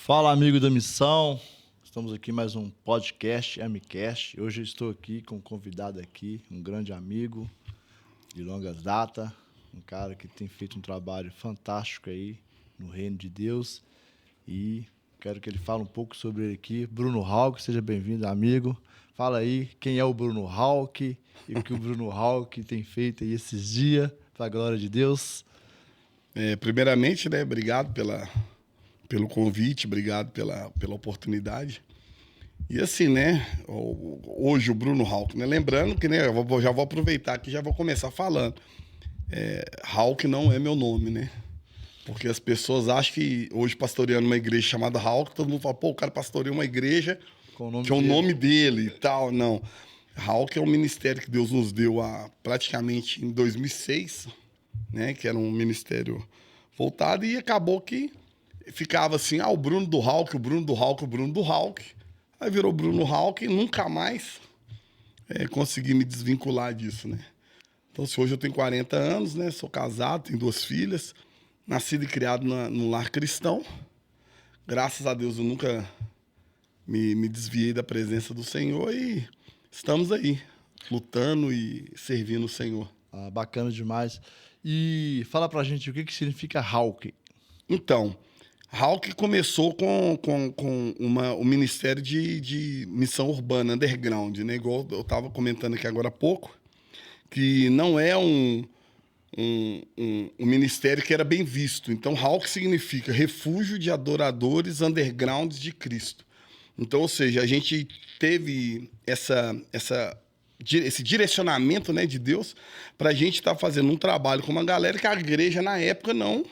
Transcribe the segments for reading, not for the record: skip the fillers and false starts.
Fala, amigo da missão. Estamos aqui em mais um podcast, MCast. Hoje eu estou aqui com um convidado aqui, um grande amigo de longas datas, um cara que tem feito um trabalho fantástico aí no reino de Deus. E quero que ele fale um pouco sobre ele aqui. Bruno Hauck, seja bem-vindo, amigo. Fala aí quem é o Bruno Hauck e o que o Bruno Hauck tem feito aí esses dias, para a glória de Deus. Primeiramente, né, obrigado pelo convite, obrigado pela oportunidade. E assim, né, hoje o Bruno Hauck, né, lembrando que, né, já vou aproveitar aqui, já vou começar falando. Hauck não é meu nome, né? Porque as pessoas acham que hoje pastoreando uma igreja chamada Hauck, todo mundo fala, pô, o cara pastoreia uma igreja que é o nome dele e tal. Não. Hauck é um ministério que Deus nos deu praticamente em 2006, né, que era um ministério voltado, e acabou que ficava assim, o Bruno do Hauck, o Bruno do Hauck, o Bruno do Hauck. Aí virou Bruno Hauck e nunca mais consegui me desvincular disso, né? Então, se hoje eu tenho 40 anos, né, sou casado, tenho 2 filhas, nascido e criado num lar cristão. Graças a Deus eu nunca me desviei da presença do Senhor e estamos aí, lutando e servindo o Senhor. Bacana demais. E fala pra gente o que significa Hauck. Então, Hauck começou com o Ministério de Missão Urbana, underground, né? Igual eu estava comentando aqui agora há pouco, que não é um ministério que era bem visto. Então, Hauck significa Refúgio de Adoradores Undergrounds de Cristo. Então, ou seja, a gente teve esse direcionamento, né, de Deus para a gente estar fazendo um trabalho com uma galera que a igreja na época não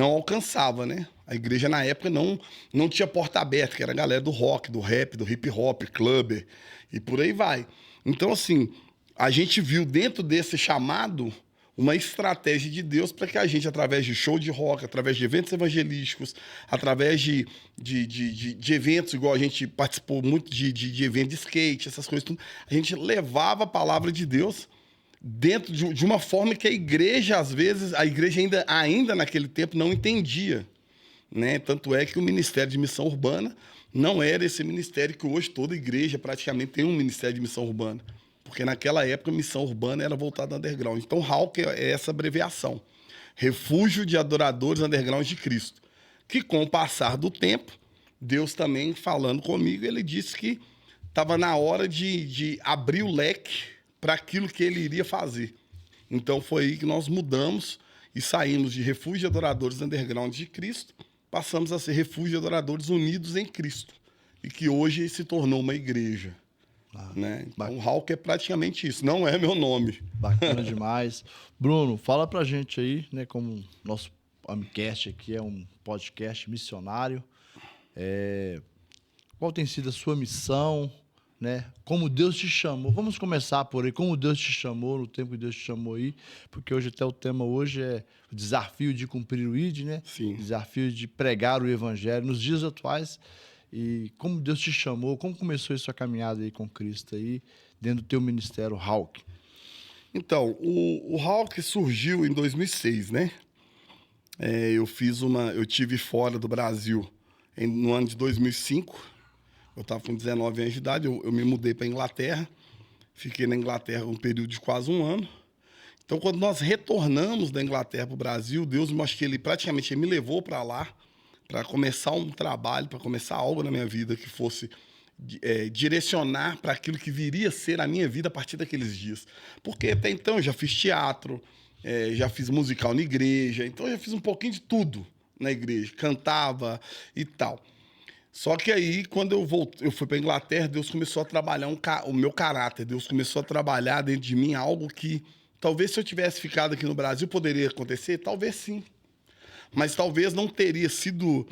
alcançava, né? A igreja na época não tinha porta aberta, que era a galera do rock, do rap, do hip hop, clubber e por aí vai. Então, assim, a gente viu dentro desse chamado uma estratégia de Deus para que a gente, através de show de rock, através de eventos evangelísticos, através de eventos, igual a gente participou muito de evento de skate, essas coisas, tudo, a gente levava a palavra de Deus dentro de uma forma que a igreja, às vezes, ainda naquele tempo não entendia, né? Tanto é que o Ministério de Missão Urbana não era esse ministério que hoje toda igreja praticamente tem um Ministério de Missão Urbana. Porque naquela época a missão urbana era voltada ao underground. Então, Hauck é essa abreviação. Refúgio de Adoradores Underground de Cristo. Que com o passar do tempo, Deus também falando comigo, ele disse que estava na hora de abrir o leque para aquilo que ele iria fazer. Então, foi aí que nós mudamos e saímos de Refúgio de Adoradores Underground de Cristo, passamos a ser Refúgio de Adoradores Unidos em Cristo. E que hoje se tornou uma igreja. Né? Então, Hauck é praticamente isso, não é meu nome. Bacana demais. Bruno, fala pra gente aí, né, como nosso Amcast aqui é um podcast missionário, qual tem sido a sua missão, né? Como Deus te chamou. Vamos começar por aí, como Deus te chamou, no tempo que Deus te chamou aí, porque hoje até o tema hoje é o desafio de cumprir o ID, né? Sim. Desafio de pregar o evangelho nos dias atuais. E como Deus te chamou, como começou a sua caminhada aí com Cristo aí, dentro do teu ministério Hauck? Então, o Hauck surgiu em 2006, né? Eu tive fora do Brasil no ano de 2005. Eu estava com 19 anos de idade, eu me mudei para a Inglaterra. Fiquei na Inglaterra um período de quase um ano. Então, quando nós retornamos da Inglaterra para o Brasil, Deus, acho que ele praticamente me levou para lá, para começar um trabalho, para começar algo na minha vida que fosse direcionar para aquilo que viria a ser a minha vida a partir daqueles dias. Porque até então eu já fiz teatro, já fiz musical na igreja, então eu já fiz um pouquinho de tudo na igreja, cantava e tal. Só que aí, quando eu fui para a Inglaterra, Deus começou a trabalhar o meu caráter, Deus começou a trabalhar dentro de mim algo que talvez se eu tivesse ficado aqui no Brasil poderia acontecer, talvez sim. Mas talvez não teria sido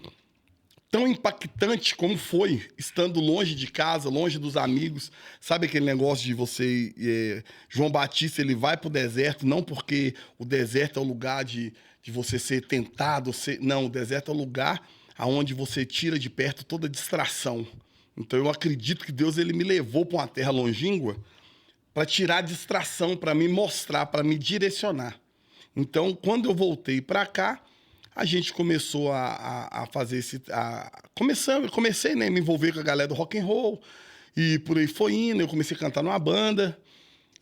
tão impactante como foi, estando longe de casa, longe dos amigos. Sabe aquele negócio de você... João Batista, ele vai para o deserto, não porque o deserto é o lugar de você ser tentado. Não, o deserto é o lugar onde você tira de perto toda distração. Então eu acredito que Deus ele me levou para uma terra longínqua para tirar a distração, para me mostrar, para me direcionar. Então, quando eu voltei para cá, A gente começou a fazer esse... Comecei, né, a me envolver com a galera do rock and roll, e por aí foi indo, eu comecei a cantar numa banda,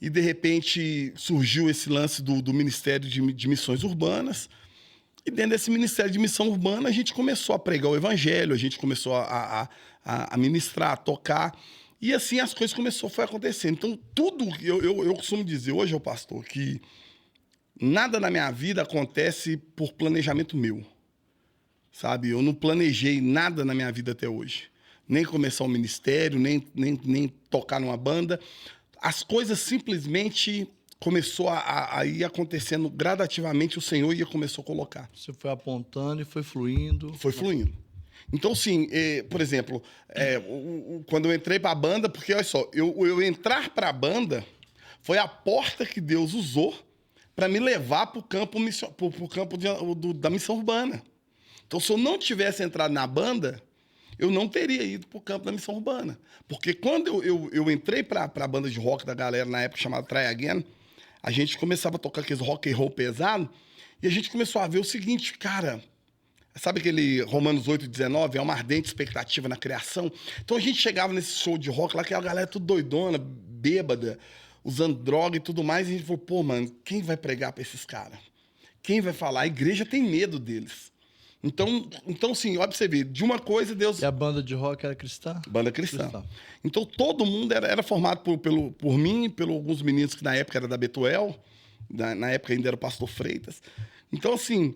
e de repente surgiu esse lance do Ministério de Missões Urbanas, e dentro desse Ministério de Missão Urbana a gente começou a pregar o evangelho, a gente começou a ministrar, a tocar, e assim as coisas foi acontecendo. Então tudo, eu costumo dizer hoje, ô pastor, que nada na minha vida acontece por planejamento meu, sabe? Eu não planejei nada na minha vida até hoje. Nem começar um ministério, nem tocar numa banda. As coisas simplesmente começou a ir acontecendo gradativamente, o Senhor começou a colocar. Você foi apontando e foi fluindo. Foi fluindo. Então, sim, por exemplo, quando eu entrei para a banda, porque, olha só, eu entrar para a banda foi a porta que Deus usou para me levar para o campo, da missão urbana. Então, se eu não tivesse entrado na banda, eu não teria ido para o campo da missão urbana. Porque quando eu entrei para a banda de rock da galera, na época chamada Try Again, a gente começava a tocar aqueles rock and roll pesado, e a gente começou a ver o seguinte, cara, sabe aquele Romanos 8,19? É uma ardente expectativa na criação. Então a gente chegava nesse show de rock lá, que a galera tudo doidona, bêbada, usando droga e tudo mais, e a gente falou, pô, mano, quem vai pregar para esses caras? Quem vai falar? A igreja tem medo deles. Então, sim, olha pra você ver, de uma coisa Deus... E a banda de rock era cristã? Banda cristã. Então todo mundo era formado por mim e por alguns meninos que na época era da Betuel, na época ainda era o pastor Freitas. Então, assim,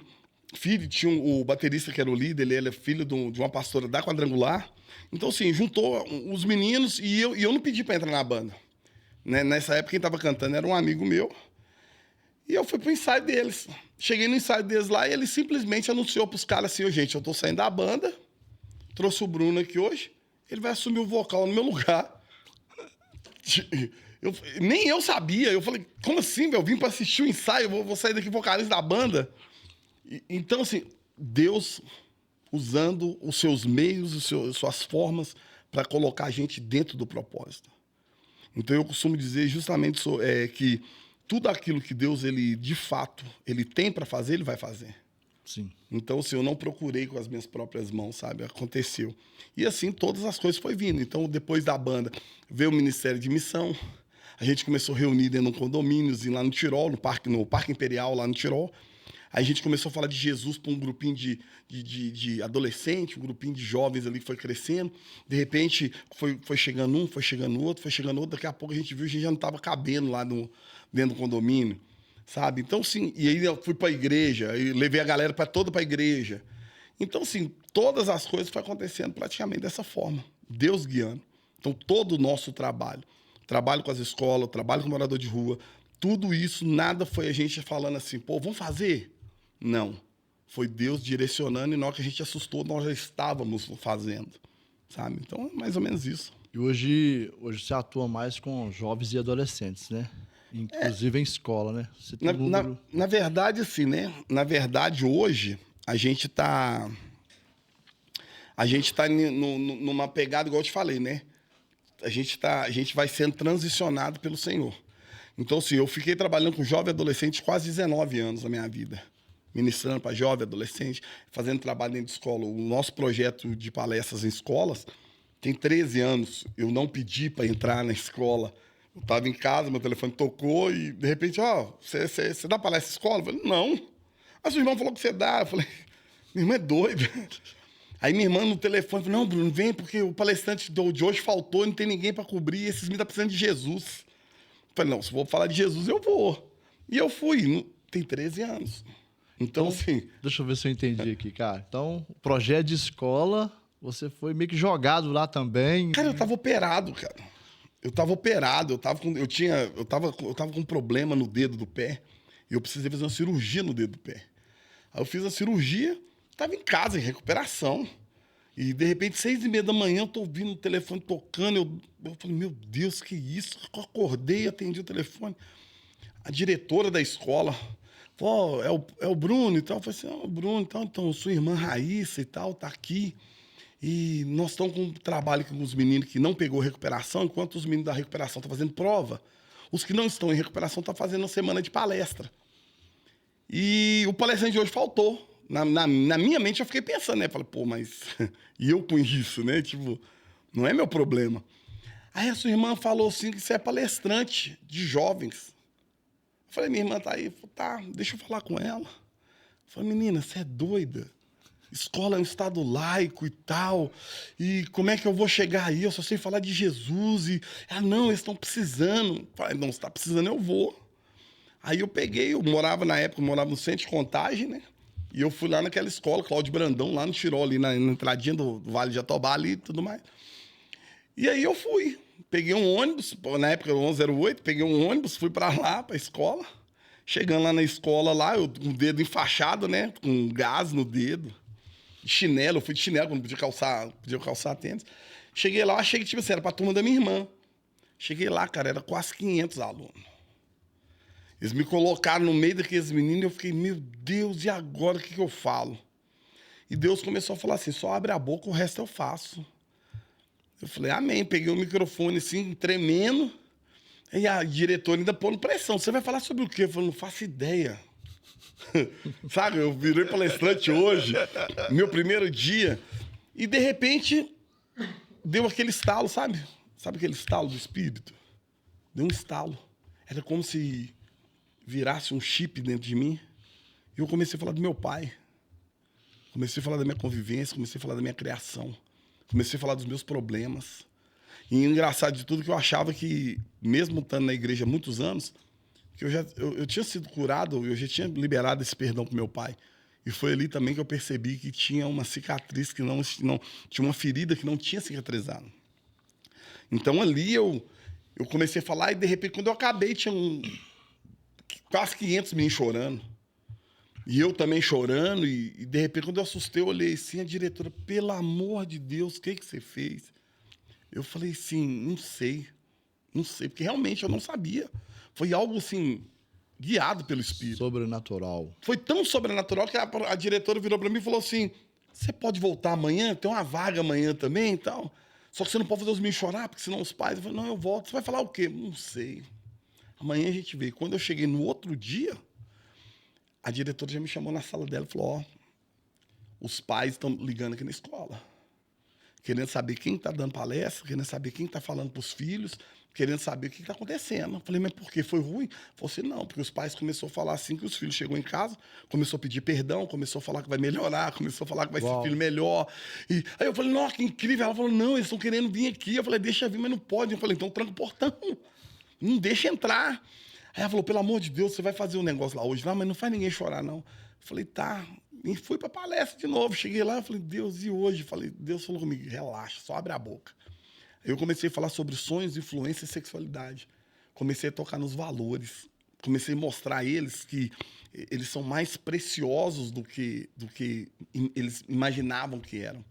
tinha o baterista que era o líder, ele é filho de uma pastora da Quadrangular. Então, assim, juntou os meninos e eu não pedi para entrar na banda. Né? Nessa época quem estava cantando era um amigo meu. E eu fui pro ensaio deles. Cheguei no ensaio deles lá e ele simplesmente anunciou pros caras assim, gente, eu tô saindo da banda, trouxe o Bruno aqui hoje, ele vai assumir o vocal no meu lugar. Nem eu sabia. Eu falei, como assim, velho? Eu vim pra assistir o ensaio, vou sair daqui vocalista da banda. Então, assim, Deus usando os seus meios, suas formas para colocar a gente dentro do propósito. Então, eu costumo dizer justamente que tudo aquilo que Deus, ele de fato, ele tem para fazer, ele vai fazer. Sim. Então, assim, eu não procurei com as minhas próprias mãos, sabe? Aconteceu. E assim, todas as coisas foi vindo. Então, depois da banda, veio o Ministério de Missão. A gente começou a reunir dentro de um condomínio, lá no Tirol, no Parque Imperial, lá no Tirol. Aí a gente começou a falar de Jesus para um grupinho de adolescente, um grupinho de jovens ali que foi crescendo. De repente, foi chegando um, foi chegando outro. Daqui a pouco a gente viu, a gente já não estava cabendo lá dentro do condomínio, sabe? Então, sim, e aí eu fui para a igreja, e levei a galera toda para a igreja. Então, sim, todas as coisas foram acontecendo praticamente dessa forma. Deus guiando. Então, todo o nosso trabalho com as escolas, trabalho com morador de rua, tudo isso, nada foi a gente falando assim, pô, vamos fazer? Não. Foi Deus direcionando e na hora que a gente assustou, nós já estávamos fazendo, sabe? Então, é mais ou menos isso. E hoje você atua mais com jovens e adolescentes, né? Inclusive em escola, né? Você tem na verdade, assim, né? Na verdade, hoje, a gente tá numa pegada, igual eu te falei, né? A gente vai sendo transicionado pelo Senhor. Então, assim, eu fiquei trabalhando com jovem e adolescente quase 19 anos na minha vida. Ministrando para jovem, adolescente, fazendo trabalho dentro de escola. O nosso projeto de palestras em escolas tem 13 anos. Eu não pedi para entrar na escola. Eu estava em casa, meu telefone tocou e, de repente, você dá palestra em escola? Eu falei, não. A sua irmã falou que você dá. Eu falei, minha irmã é doida. Aí minha irmã no telefone falou, não, Bruno, vem, porque o palestrante de hoje faltou, não tem ninguém para cobrir, esses meninos estão precisando de Jesus. Eu falei, não, se vou falar de Jesus, eu vou. E eu fui, tem 13 anos. Então, assim... Deixa eu ver se eu entendi aqui, cara. Então, o projeto de escola, você foi meio que jogado lá também. Cara, eu tava operado, cara. Eu tava com um problema no dedo do pé e eu precisei fazer uma cirurgia no dedo do pé. Aí eu fiz a cirurgia, tava em casa, em recuperação. E, de repente, 6h30 da manhã, eu tô ouvindo o telefone tocando. Eu falei, meu Deus, que isso? Eu acordei e atendi o telefone. A diretora da escola falou, é o Bruno e tal. Eu falei assim, o Bruno e tal. Então, sua irmã Raíssa e tal, tá aqui. E nós estamos com um trabalho com os meninos que não pegou recuperação, enquanto os meninos da recuperação estão fazendo prova. Os que não estão em recuperação estão fazendo uma semana de palestra. E o palestrante de hoje faltou. Na minha mente eu fiquei pensando, né? Falei, pô, mas e eu com isso, né? Tipo, não é meu problema. Aí a sua irmã falou assim que você é palestrante de jovens. Eu falei, minha irmã tá aí. Eu falei, tá, deixa eu falar com ela. Eu falei, menina, você é doida? Escola é um estado laico e tal. E como é que eu vou chegar aí? Eu só sei falar de Jesus. E, não, eles estão precisando. Eu falei, não, se tá precisando, eu vou. Aí eu morava no centro de Contagem, né? E eu fui lá naquela escola, Cláudio Brandão, lá no Tirol, ali na entradinha do Vale de Jatobá ali e tudo mais. E aí eu fui. Peguei um ônibus, na época 1108, peguei um ônibus, fui pra lá, pra escola. Chegando lá na escola, lá, eu com o dedo enfaixado, né? Com gás no dedo. Chinelo, eu fui de chinelo, quando podia calçar tênis. Cheguei lá, achei que, tipo assim, era pra turma da minha irmã. Cheguei lá, cara, era quase 500 alunos. Eles me colocaram no meio daqueles meninos e eu fiquei, meu Deus, e agora o que eu falo? E Deus começou a falar assim, só abre a boca, o resto eu faço. Eu falei, amém. Peguei o microfone assim, tremendo. E a diretora ainda pondo pressão. Você vai falar sobre o quê? Eu falei, não faço ideia. Sabe, eu virei palestrante hoje, meu primeiro dia. E de repente, deu aquele estalo, sabe? Sabe aquele estalo do espírito? Deu um estalo. Era como se virasse um chip dentro de mim. E eu comecei a falar do meu pai. Comecei a falar da minha convivência, comecei a falar da minha criação. Comecei a falar dos meus problemas. E engraçado de tudo que eu achava que, mesmo estando na igreja há muitos anos, que eu tinha sido curado, eu já tinha liberado esse perdão pro meu pai. E foi ali também que eu percebi que tinha uma cicatriz que não tinha uma ferida que não tinha cicatrizado. Então ali eu comecei a falar e de repente quando eu acabei tinha quase 500 meninos chorando. E eu também chorando e de repente quando eu assustei eu olhei assim, a diretora, pelo amor de Deus, o que você fez? Eu falei assim, não sei, porque realmente eu não sabia. Foi algo assim, guiado pelo Espírito. Sobrenatural. Foi tão sobrenatural que a diretora virou para mim e falou assim, você pode voltar amanhã? Tem uma vaga amanhã também e tal. Só que você não pode fazer os meninos chorar, porque senão os pais... Eu falei, não, eu volto. Você vai falar o quê? Não sei. Amanhã a gente vê. Quando eu cheguei no outro dia, a diretora já me chamou na sala dela e falou, ó, os pais estão ligando aqui na escola. Querendo saber quem está dando palestra, querendo saber quem está falando para os filhos, querendo saber o que está acontecendo. Eu falei, mas por quê? Foi ruim? Falei assim, não, porque os pais começaram a falar assim que os filhos chegou em casa, começou a pedir perdão, começou a falar que vai melhorar, começou a falar que vai ser filho melhor. E aí eu falei, nossa, que incrível. Ela falou, não, eles estão querendo vir aqui. Eu falei, deixa vir, mas não pode. Eu falei, então tranca o portão, não deixa entrar. Aí ela falou, pelo amor de Deus, você vai fazer um negócio lá hoje. Não, mas não faz ninguém chorar, não. Eu falei, tá. E fui pra palestra de novo. Cheguei lá, falei, Deus, e hoje? Falei, Deus falou comigo, relaxa, só abre a boca. Aí eu comecei a falar sobre sonhos, influência e sexualidade. Comecei a tocar nos valores. Comecei a mostrar a eles que eles são mais preciosos do que eles imaginavam que eram.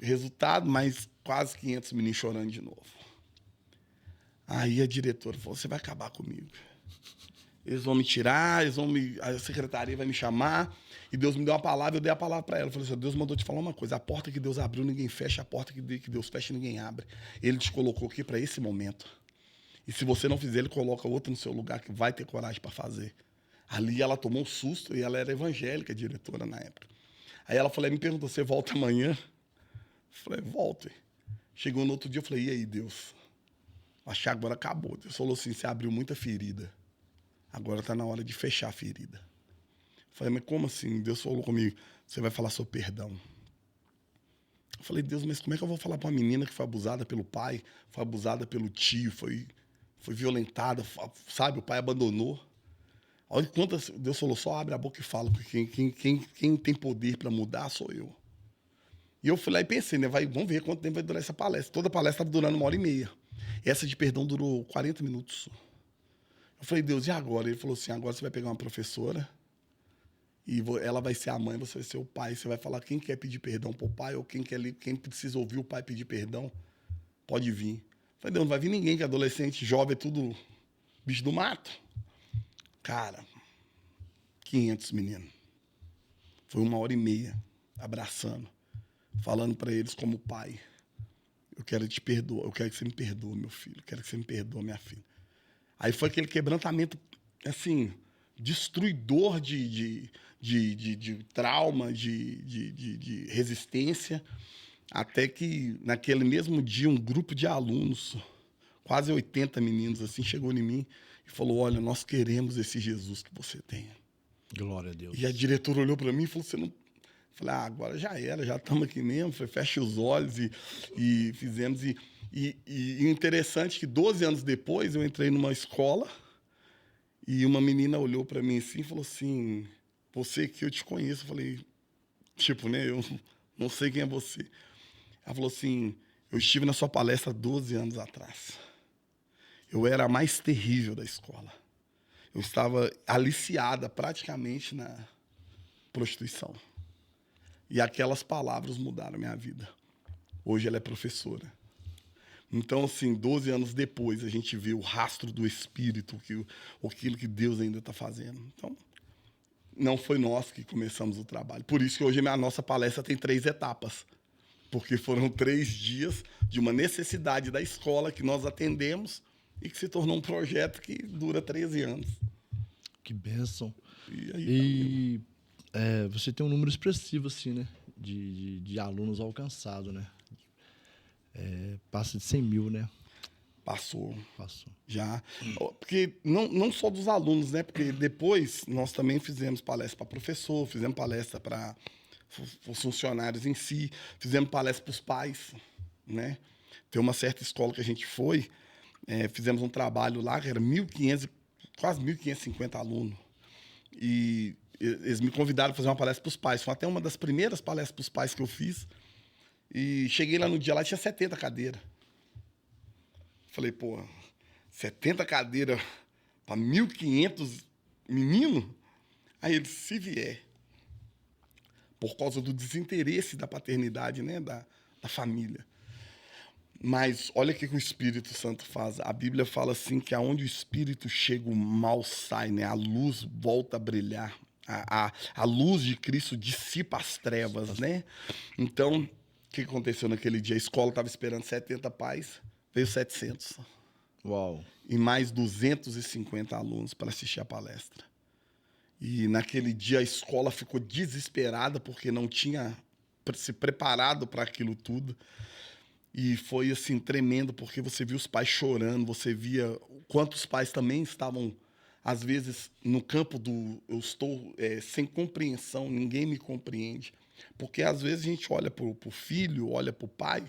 Resultado, mais quase 500 meninos chorando de novo. Aí a diretora falou, você vai acabar comigo. Eles vão me tirar, a secretaria vai me chamar. E Deus me deu uma palavra, eu dei a palavra para ela. Eu falei assim, Deus mandou te falar uma coisa. A porta que Deus abriu, ninguém fecha. A porta que Deus fecha, ninguém abre. Ele te colocou aqui para esse momento. E se você não fizer, ele coloca outro no seu lugar que vai ter coragem para fazer. Ali ela tomou um susto e ela era evangélica, diretora na época. Aí ela falou, me perguntou, você volta amanhã? Eu falei, volto. Chegou no outro dia, eu falei, e aí, Deus? Achei que agora acabou. Deus falou assim, você abriu muita ferida. Agora está na hora de fechar a ferida. Eu falei, mas como assim? Deus falou comigo, você vai falar sobre perdão. Eu falei, Deus, mas como é que eu vou falar para uma menina que foi abusada pelo pai, foi abusada pelo tio, foi violentada, sabe? O pai abandonou. Olha quantas... Deus falou, só abre a boca e fala, porque quem tem poder para mudar sou eu. E eu fui lá e pensei, né? Vamos ver quanto tempo vai durar essa palestra. Toda a palestra estava durando 1h30. Essa de perdão durou 40 minutos. Eu falei, Deus, e agora? Ele falou assim, agora você vai pegar uma professora e ela vai ser a mãe, você vai ser o pai. Você vai falar quem quer pedir perdão pro pai ou quem precisa ouvir o pai pedir perdão, pode vir. Eu falei, Deus, não vai vir ninguém, que adolescente, jovem, é tudo bicho do mato. Cara, 500 meninos. Foi 1h30, abraçando, falando para eles como pai. Eu quero te perdoar, eu quero que você me perdoe, meu filho. Eu quero que você me perdoe, minha filha. Aí foi aquele quebrantamento, assim, destruidor de trauma, de resistência, até que naquele mesmo dia um grupo de alunos, quase 80 meninos assim, chegou em mim e falou: olha, nós queremos esse Jesus que você tem. Glória a Deus. E a diretora olhou para mim e falou: você não... Falei: agora já era, já estamos aqui mesmo. Falei: fecha os olhos e fizemos. E interessante que 12 anos depois eu entrei numa escola e uma menina olhou para mim assim e falou assim: você que eu te conheço. Eu falei, tipo, né? Eu não sei quem é você. Ela falou assim: eu estive na sua palestra 12 anos atrás. Eu era a mais terrível da escola. Eu estava aliciada praticamente na prostituição. E aquelas palavras mudaram a minha vida. Hoje ela é professora. Então, assim, 12 anos depois, a gente vê o rastro do Espírito, aquilo que Deus ainda está fazendo. Então, não foi nós que começamos o trabalho. Por isso que hoje a nossa palestra tem 3 etapas. Porque foram 3 dias de uma necessidade da escola que nós atendemos e que se tornou um projeto que dura 13 anos. Que bênção. E aí, você tem um número expressivo, assim, né? De alunos alcançados, né? Passa de 100 mil, né? Passou. Já. Hum. Porque não só dos alunos, né? Porque depois nós também fizemos palestra para professor, fizemos palestra para os funcionários em si, fizemos palestra para os pais, né? Tem uma certa escola que a gente foi, fizemos um trabalho lá que era 1.500, quase 1.550 alunos. E eles me convidaram para fazer uma palestra para os pais. Foi até uma das primeiras palestras para os pais que eu fiz. E cheguei lá no dia, lá tinha 70 cadeiras. Falei, pô, 70 cadeiras para 1.500 meninos? Aí eles, se vier. Por causa do desinteresse da paternidade, né, da família. Mas olha o que o Espírito Santo faz. A Bíblia fala assim que aonde o Espírito chega, o mal sai, né? A luz volta a brilhar. A luz de Cristo dissipa as trevas, né? Então, o que aconteceu naquele dia? A escola estava esperando 70 pais, veio 700. Uau. E mais 250 alunos para assistir a palestra. E naquele dia a escola ficou desesperada porque não tinha se preparado para aquilo tudo. E foi assim tremendo, porque você via os pais chorando, você via quantos pais também estavam, às vezes, no campo do eu estou sem compreensão, ninguém me compreende. Porque às vezes a gente olha para o filho, olha para o pai,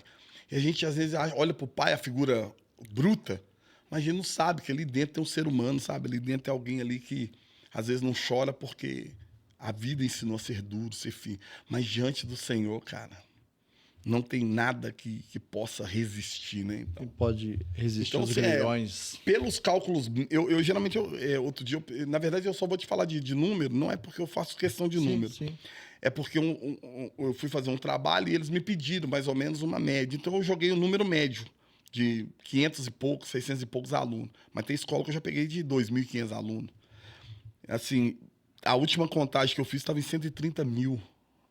e a gente às vezes olha para o pai, a figura bruta, mas a gente não sabe que ali dentro tem um ser humano, sabe? Ali dentro tem alguém ali que às vezes não chora porque a vida ensinou a ser duro, ser firme. Mas diante do Senhor, cara, não tem nada que possa resistir, né? Então, pode resistir aos grilhões. Pelos cálculos, eu geralmente, outro dia, na verdade, eu só vou te falar de número, não é porque eu faço questão de número. Sim. É porque eu fui fazer um trabalho e eles me pediram mais ou menos uma média. Então, eu joguei o número médio de 500 e poucos, 600 e poucos alunos. Mas tem escola que eu já peguei de 2.500 alunos. Assim, a última contagem que eu fiz estava em 130 mil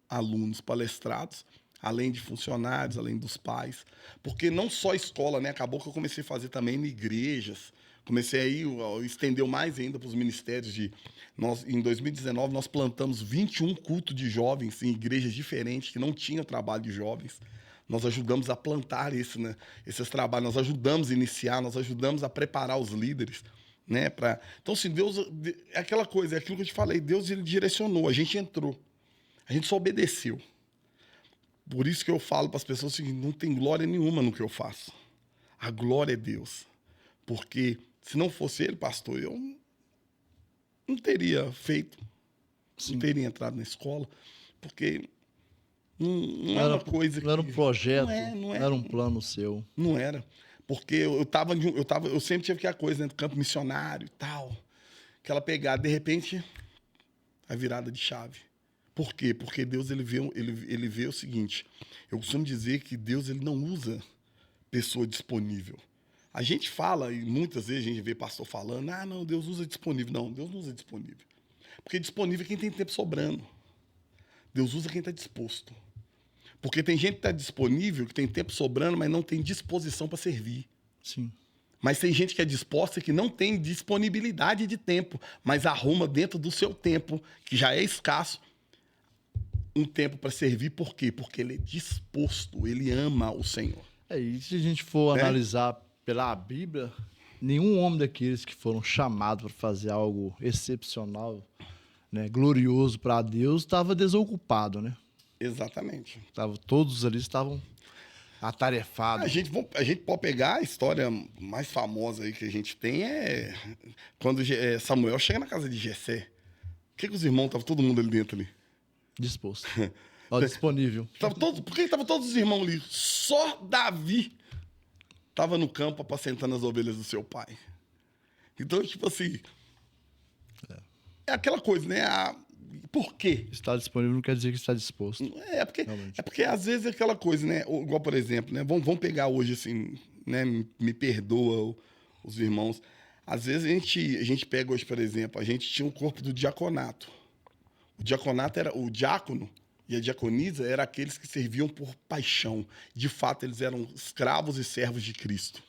alunos palestrados, além de funcionários, além dos pais. Porque não só escola, né? Acabou que eu comecei a fazer também em igrejas. Comecei aí, estendeu mais ainda para os ministérios. Em 2019, nós plantamos 21 cultos de jovens em igrejas diferentes, que não tinham trabalho de jovens. Nós ajudamos a plantar esses trabalhos, nós ajudamos a iniciar, nós ajudamos a preparar os líderes. Né, Então, assim, Deus, é aquela coisa, é aquilo que eu te falei, Deus ele direcionou, a gente entrou, a gente só obedeceu. Por isso que eu falo para as pessoas o seguinte: não tem glória nenhuma no que eu faço. A glória é Deus. Porque se não fosse ele, pastor, eu não teria feito, não teria entrado na escola, porque não era uma coisa que... Não era um projeto, não era um plano seu. Não era. Porque eu sempre tive aquela coisa dentro do campo missionário e tal. Aquela pegada, de repente, a virada de chave. Por quê? Porque Deus ele vê o seguinte: eu costumo dizer que Deus ele não usa pessoa disponível. A gente fala, e muitas vezes a gente vê pastor falando, não, Deus usa disponível. Não, Deus não usa disponível. Porque disponível é quem tem tempo sobrando. Deus usa quem está disposto. Porque tem gente que está disponível, que tem tempo sobrando, mas não tem disposição para servir. Sim. Mas tem gente que é disposta e que não tem disponibilidade de tempo, mas arruma dentro do seu tempo, que já é escasso, um tempo para servir. Por quê? Porque ele é disposto, ele ama o Senhor. E se a gente for Né? analisar pela Bíblia, nenhum homem daqueles que foram chamados para fazer algo excepcional, né, glorioso para Deus, estava desocupado, né? Exatamente. Todos ali estavam atarefados. A gente pode pegar a história mais famosa aí que a gente tem quando Samuel chega na casa de Jessé. O que os irmãos, tava todo mundo ali dentro ali? Disposto. Disponível. Por que estavam todos os irmãos ali? Só Davi estava no campo apacentando as ovelhas do seu pai. Então, tipo assim, é aquela coisa, né? Por quê? Estar disponível não quer dizer que está disposto. É porque às vezes é aquela coisa, né? Igual, por exemplo, né? Vamos pegar hoje, assim, né? Me perdoa os irmãos. Às vezes a gente pega hoje, por exemplo, a gente tinha um corpo do diaconato. O diaconato era o diácono e a diaconisa eram aqueles que serviam por paixão. De fato, eles eram escravos e servos de Cristo.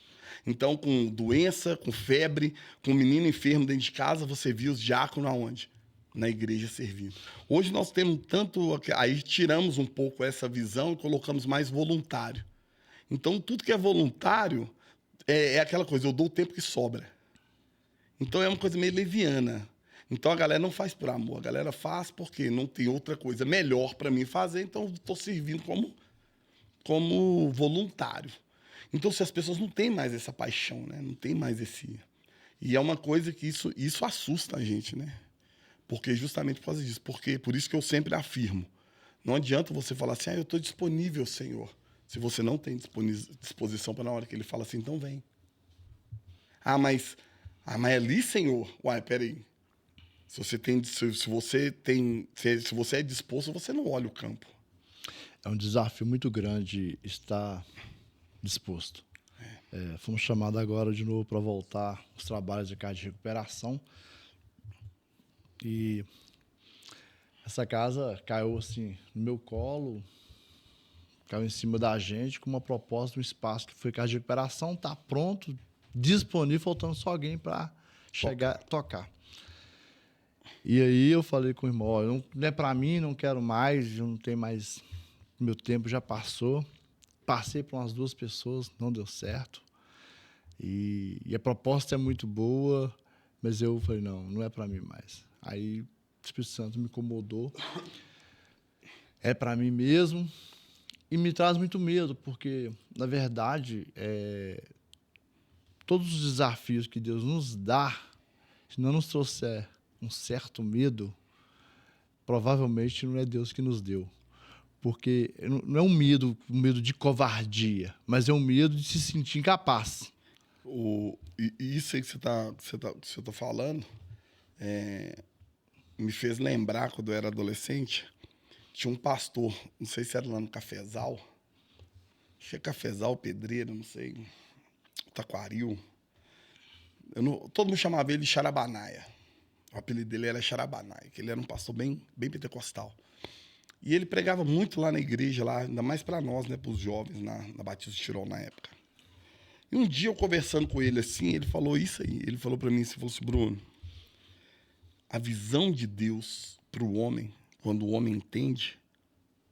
Então, com doença, com febre, com um menino enfermo dentro de casa, você via os diáconos aonde? Na igreja servindo. Hoje nós temos tanto... Aí tiramos um pouco essa visão e colocamos mais voluntário. Então, tudo que é voluntário é aquela coisa, eu dou o tempo que sobra. Então, é uma coisa meio leviana. Então, a galera não faz por amor, a galera faz porque não tem outra coisa melhor para mim fazer, então estou servindo como voluntário. Então, se as pessoas não têm mais essa paixão, né? Não tem mais esse... E é uma coisa que isso assusta a gente, né? Porque justamente por causa disso. Por isso que eu sempre afirmo. Não adianta você falar assim, eu estou disponível, Senhor. Se você não tem disposição para na hora que ele fala assim, então vem. Mas ali, Senhor... Uai, peraí. Se você é disposto, você não olha o campo. É um desafio muito grande estar disposto. Fomos chamados agora de novo para voltar os trabalhos de casa de recuperação. E essa casa caiu assim no meu colo, caiu em cima da gente com uma proposta, um espaço que foi casa de recuperação, está pronto, disponível, faltando só alguém para chegar tocar. E aí eu falei com o irmão, não é para mim, não quero mais, eu não tenho mais, meu tempo já passou. Passei por umas 2 pessoas, não deu certo. E a proposta é muito boa, mas eu falei, não é para mim mais. Aí o Espírito Santo me incomodou. É para mim mesmo. E me traz muito medo, porque, na verdade, todos os desafios que Deus nos dá, se não nos trouxer um certo medo, provavelmente não é Deus que nos deu. Porque não é um medo de covardia, mas é um medo de se sentir incapaz. Isso aí que você tá falando me fez lembrar, quando eu era adolescente, tinha um pastor, não sei se era lá no Cafezal, acho que é Cafezal, Pedreiro, não sei, Taquaril. Todo mundo chamava ele de Charabanaia. O apelido dele era Charabanaia, que ele era um pastor bem pentecostal. E ele pregava muito lá na igreja, lá, ainda mais para nós, né, para os jovens, na Batista de Tirol, na época. E um dia eu conversando com ele assim, ele falou isso aí. Ele falou para mim, se fosse Bruno, a visão de Deus para o homem, quando o homem entende,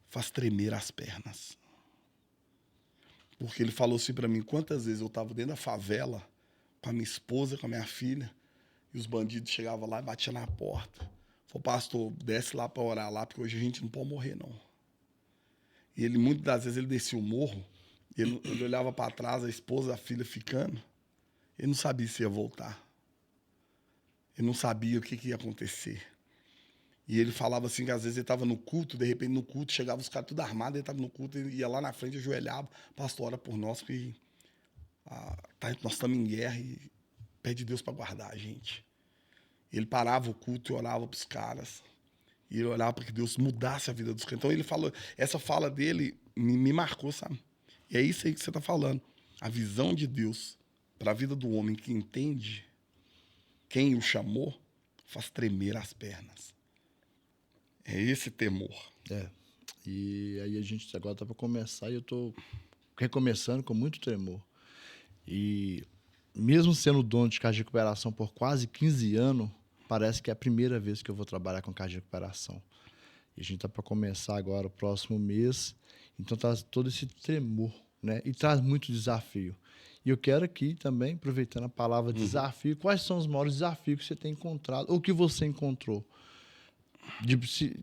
faz tremer as pernas. Porque ele falou assim para mim, quantas vezes eu estava dentro da favela, com a minha esposa, com a minha filha, e os bandidos chegavam lá e batiam na porta. Falou, pastor, desce lá para orar lá, porque hoje a gente não pode morrer, não. E ele, muitas das vezes, ele descia o morro, ele olhava para trás, a esposa, a filha ficando, ele não sabia se ia voltar. Ele não sabia o que ia acontecer. E ele falava assim, que às vezes ele estava no culto, de repente no culto, chegava os caras tudo armados, ele estava no culto, ele ia lá na frente, ajoelhava, pastor, ora por nós, que nós estamos em guerra e pede Deus para guardar a gente. Ele parava o culto e orava para os caras. E ele orava para que Deus mudasse a vida dos caras. Então ele falou, essa fala dele me marcou, sabe? E é isso aí que você está falando. A visão de Deus para a vida do homem que entende quem o chamou faz tremer as pernas. É esse temor. E aí a gente agora está para começar e eu estou recomeçando com muito tremor. E mesmo sendo dono de casa de recuperação por quase 15 anos, parece que é a primeira vez que eu vou trabalhar com casa de recuperação. E a gente está para começar agora o próximo mês, então traz todo esse tremor, né? E traz muito desafio. E eu quero aqui também, aproveitando a palavra desafio, quais são os maiores desafios que você tem encontrado, ou que você encontrou?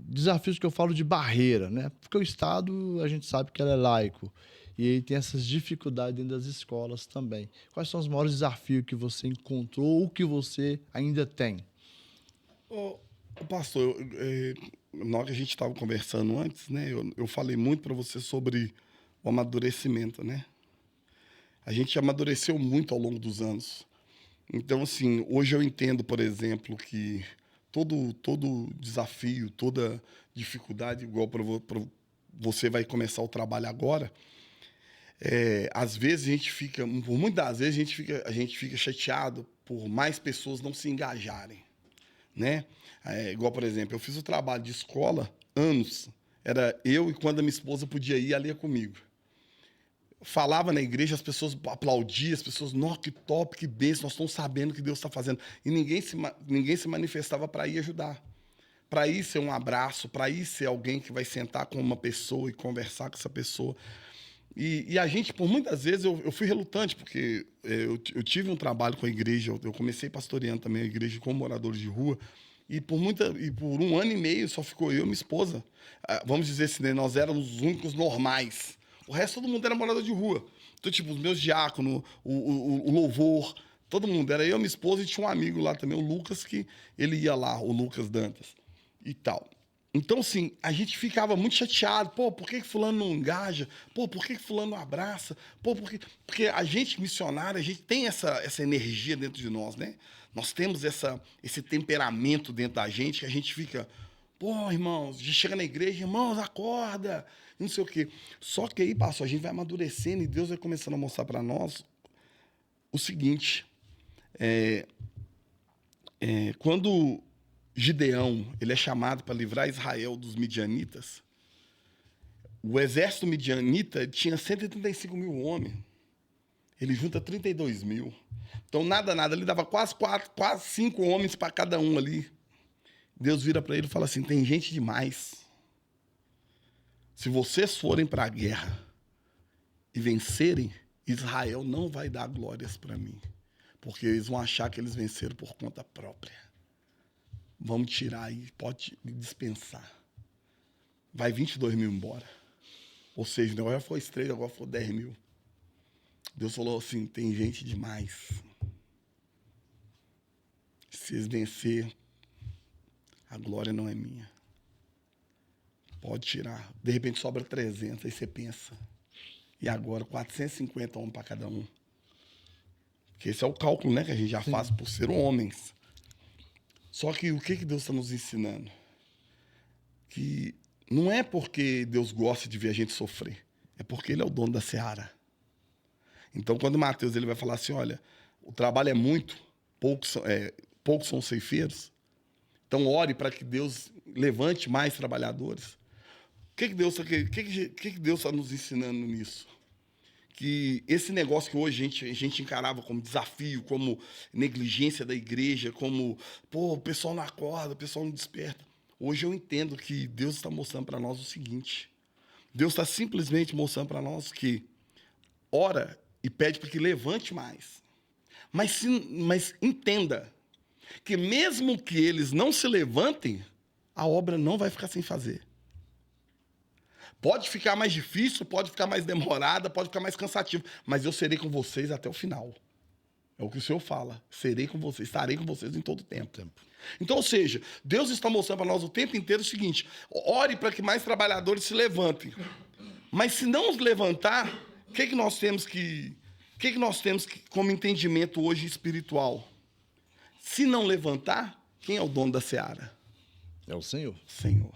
Desafios que eu falo de barreira, né? Porque o Estado, a gente sabe que ele é laico. E aí tem essas dificuldades dentro das escolas também. Quais são os maiores desafios que você encontrou ou que você ainda tem? Ô, pastor, na hora que a gente estava conversando antes, né? Eu falei muito para você sobre o amadurecimento, né? A gente amadureceu muito ao longo dos anos. Então, assim, hoje eu entendo, por exemplo, que todo desafio, toda dificuldade, igual para você vai começar o trabalho agora, às vezes a gente fica, por muitas vezes a gente fica chateado por mais pessoas não se engajarem, né? Igual, por exemplo, eu fiz o trabalho de escola anos, era eu e quando a minha esposa podia ir, ela ia comigo. Falava na igreja, as pessoas aplaudiam, as pessoas, nossa, que top, que bênção, nós estamos sabendo o que Deus está fazendo. E ninguém se manifestava para ir ajudar, para ir ser um abraço, para ir ser alguém que vai sentar com uma pessoa e conversar com essa pessoa. E a gente, por muitas vezes, eu fui relutante, porque eu tive um trabalho com a igreja, eu comecei pastoreando também a igreja com moradores de rua, e por 1 ano e meio só ficou eu e minha esposa. Vamos dizer assim, né, nós éramos os únicos normais. O resto, todo mundo era morador de rua. Então, tipo, os meus diáconos, o louvor, todo mundo. Era eu, minha esposa e tinha um amigo lá também, o Lucas, que ele ia lá, o Lucas Dantas e tal. Então, assim, a gente ficava muito chateado. Pô, por que fulano não engaja? Pô, por que fulano não abraça? Pô, porque a gente, missionário, a gente tem essa energia dentro de nós, né? Nós temos esse temperamento dentro da gente que a gente fica... Pô, irmãos, a gente chega na igreja, irmãos, acorda, não sei o quê. Só que aí, pastor, a gente vai amadurecendo e Deus vai começando a mostrar para nós o seguinte. Quando Gideão ele é chamado para livrar Israel dos midianitas, o exército midianita tinha 135 mil homens. Ele junta 32 mil. Então, nada, ele dava quase 5 homens para cada um ali. Deus vira para ele e fala assim, tem gente demais. Se vocês forem para a guerra e vencerem, Israel não vai dar glórias para mim. Porque eles vão achar que eles venceram por conta própria. Vamos tirar aí, pode dispensar. Vai 22 mil embora. Ou seja, agora foi 3, agora foi 10 mil. Deus falou assim, tem gente demais. Se eles vencerem, a glória não é minha. Pode tirar. De repente sobra 300, aí você pensa. E agora 450 homens para cada um. Porque esse é o cálculo, né, que a gente já faz por ser homens. Só que o que Deus está nos ensinando? Que não é porque Deus gosta de ver a gente sofrer. É porque Ele é o dono da seara. Então, quando Mateus ele vai falar assim, olha, o trabalho é muito, poucos são os ceifeiros. Então, ore para que Deus levante mais trabalhadores. O que Deus está nos ensinando nisso? Que esse negócio que hoje a gente encarava como desafio, como negligência da igreja, como, pô, o pessoal não acorda, o pessoal não desperta. Hoje eu entendo que Deus está mostrando para nós o seguinte. Deus está simplesmente mostrando para nós que ora e pede para que levante mais. Mas entenda que mesmo que eles não se levantem, a obra não vai ficar sem fazer. Pode ficar mais difícil, pode ficar mais demorada, pode ficar mais cansativo, mas eu serei com vocês até o final. É o que o Senhor fala. Serei com vocês, estarei com vocês em todo o tempo. Então, ou seja, Deus está mostrando para nós o tempo inteiro o seguinte, ore para que mais trabalhadores se levantem. Mas se não os levantar, o que nós temos como entendimento hoje espiritual? Se não levantar, quem é o dono da seara? É o Senhor. Senhor.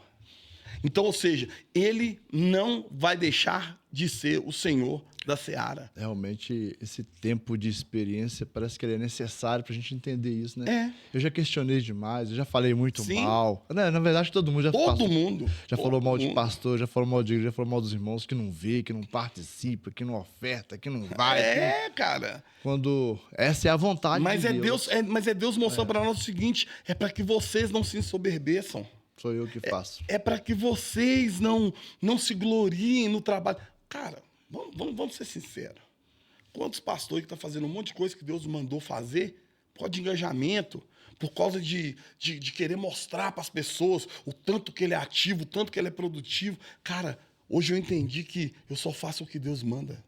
Então, ou seja, ele não vai deixar de ser o Senhor da seara. Realmente, esse tempo de experiência parece que ele é necessário pra gente entender isso, né? É. Eu já questionei demais, eu já falei muito Sim. mal. Né? Na verdade, todo mundo já Todo mundo. já falou todo mal de mundo. pastor, já falou mal de igreja, já falou mal dos irmãos que não vê, que não participa, que não oferta, que não vai. Cara. Quando essa é a vontade Mas de é Deus. Mas é Deus mostrando para nós o seguinte: é para que vocês não se ensoberbeçam. Sou eu que faço. É para que vocês não se gloriem no trabalho. Cara, vamos ser sinceros. Quantos pastores que estão fazendo um monte de coisa que Deus mandou fazer por causa de engajamento, por causa de querer mostrar para as pessoas o tanto que ele é ativo, o tanto que ele é produtivo. Cara, hoje eu entendi que eu só faço o que Deus manda.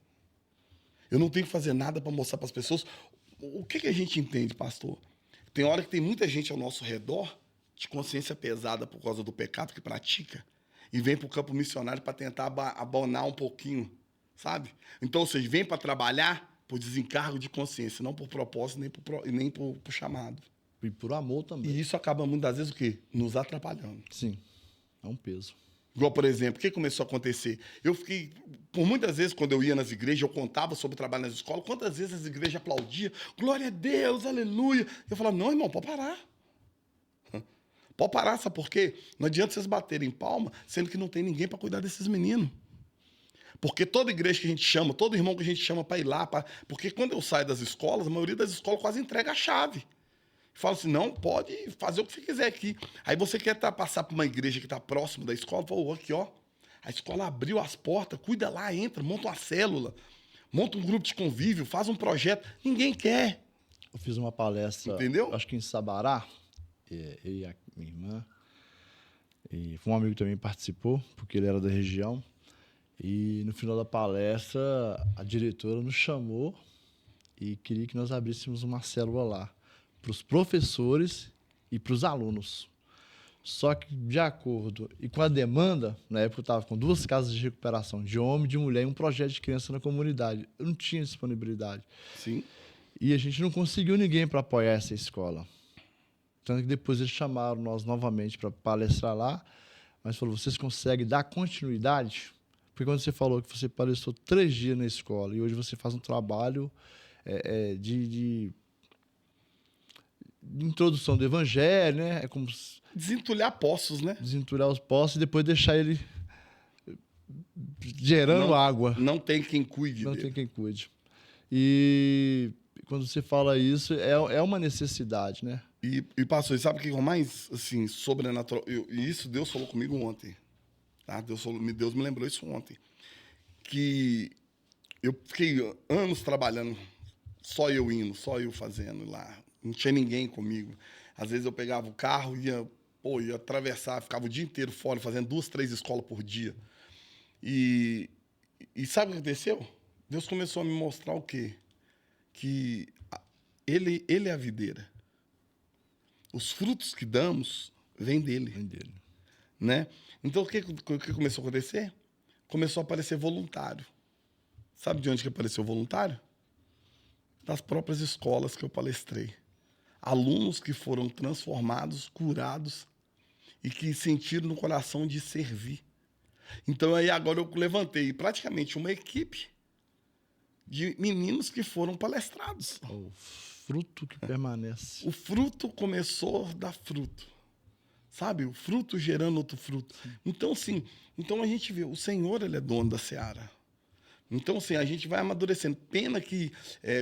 Eu não tenho que fazer nada para mostrar para as pessoas. O que a gente entende, pastor? Tem hora que tem muita gente ao nosso redor de consciência pesada por causa do pecado que pratica e vem para o campo missionário para tentar abonar um pouquinho, sabe? Então, ou seja, vem para trabalhar por desencargo de consciência, não por propósito nem por chamado. E por amor também. E isso acaba muitas vezes o quê? Nos atrapalhando. Sim, é um peso. Igual, por exemplo, o que começou a acontecer? Eu fiquei, por muitas vezes, quando eu ia nas igrejas, eu contava sobre o trabalho nas escolas, quantas vezes as igrejas aplaudiam, glória a Deus, aleluia. Eu falava, não, irmão, pode parar. Pode parar, sabe por quê? Não adianta vocês baterem palma, sendo que não tem ninguém para cuidar desses meninos. Porque toda igreja que a gente chama, todo irmão que a gente chama para ir lá, porque quando eu saio das escolas, a maioria das escolas quase entrega a chave. Fala assim, não, pode fazer o que você quiser aqui. Aí você quer passar para uma igreja que está próximo da escola, fala, aqui, ó, a escola abriu as portas, cuida lá, entra, monta uma célula, monta um grupo de convívio, faz um projeto. Ninguém quer. Eu fiz uma palestra, entendeu? Acho que em Sabará, eu e a minha irmã, e um amigo também participou, porque ele era da região, e no final da palestra a diretora nos chamou e queria que nós abríssemos uma célula lá, para os professores e para os alunos. Só que, de acordo e com a demanda, na época eu estava com 2 casas de recuperação, de homem e de mulher, e um projeto de criança na comunidade. Eu não tinha disponibilidade. Sim. E a gente não conseguiu ninguém para apoiar essa escola. Tanto que depois eles chamaram nós novamente para palestrar lá, mas falou, vocês conseguem dar continuidade? Porque quando você falou que você palestrou 3 dias na escola e hoje você faz um trabalho de introdução do evangelho, né? É como Desentulhar poços, né? desentulhar os poços e depois deixar ele gerando água. Não tem quem cuide Não dele. tem quem cuide. E quando você fala isso, é uma necessidade, né? E pastor, sabe o que é o mais, assim, sobrenatural? E isso Deus falou comigo ontem. Tá? Deus me lembrou isso ontem. Que eu fiquei anos trabalhando, só eu indo, só eu fazendo lá. Não tinha ninguém comigo. Às vezes eu pegava o carro, ia atravessar, ficava o dia inteiro fora, fazendo 2, 3 escolas por dia. E sabe o que aconteceu? Deus começou a me mostrar o quê? Que ele é a videira. Os frutos que damos vêm dele. Vem dele. Né? Então, o que começou a acontecer? Começou a aparecer voluntário. Sabe de onde que apareceu voluntário? Das próprias escolas que eu palestrei. Alunos que foram transformados, curados e que sentiram no coração de servir. Então, aí agora eu levantei praticamente uma equipe de meninos que foram palestrados. O fruto que permanece. O fruto começou a dar fruto. Sabe? O fruto gerando outro fruto. Então, assim, a gente vê, o Senhor, ele é dono da seara. Então, assim, a gente vai amadurecendo. Pena que,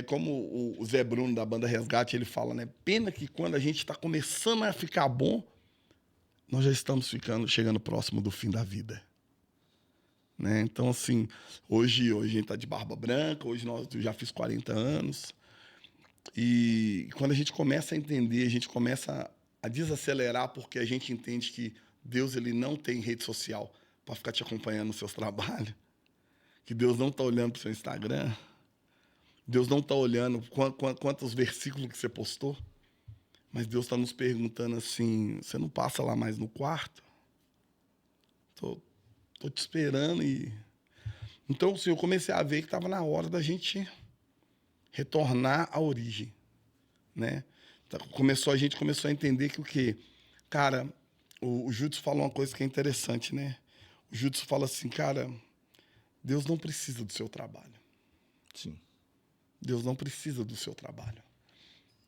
como o Zé Bruno da banda Resgate, ele fala, né? Pena que quando a gente está começando a ficar bom, nós já estamos chegando próximo do fim da vida. Né? Então, assim, hoje a gente está de barba branca, eu já fiz 40 anos. E quando a gente começa a entender, a gente começa a desacelerar, porque a gente entende que Deus ele não tem rede social para ficar te acompanhando nos seus trabalhos, que Deus não está olhando para o seu Instagram, Deus não está olhando quantos versículos que você postou, mas Deus está nos perguntando assim, você não passa lá mais no quarto? Tô te esperando. Então, assim, eu comecei a ver que estava na hora da gente retornar à origem, né? A gente começou a entender que o quê? Cara, o Júlio falou uma coisa que é interessante, né? O Judson fala assim, cara, Deus não precisa do seu trabalho. Sim. Deus não precisa do seu trabalho.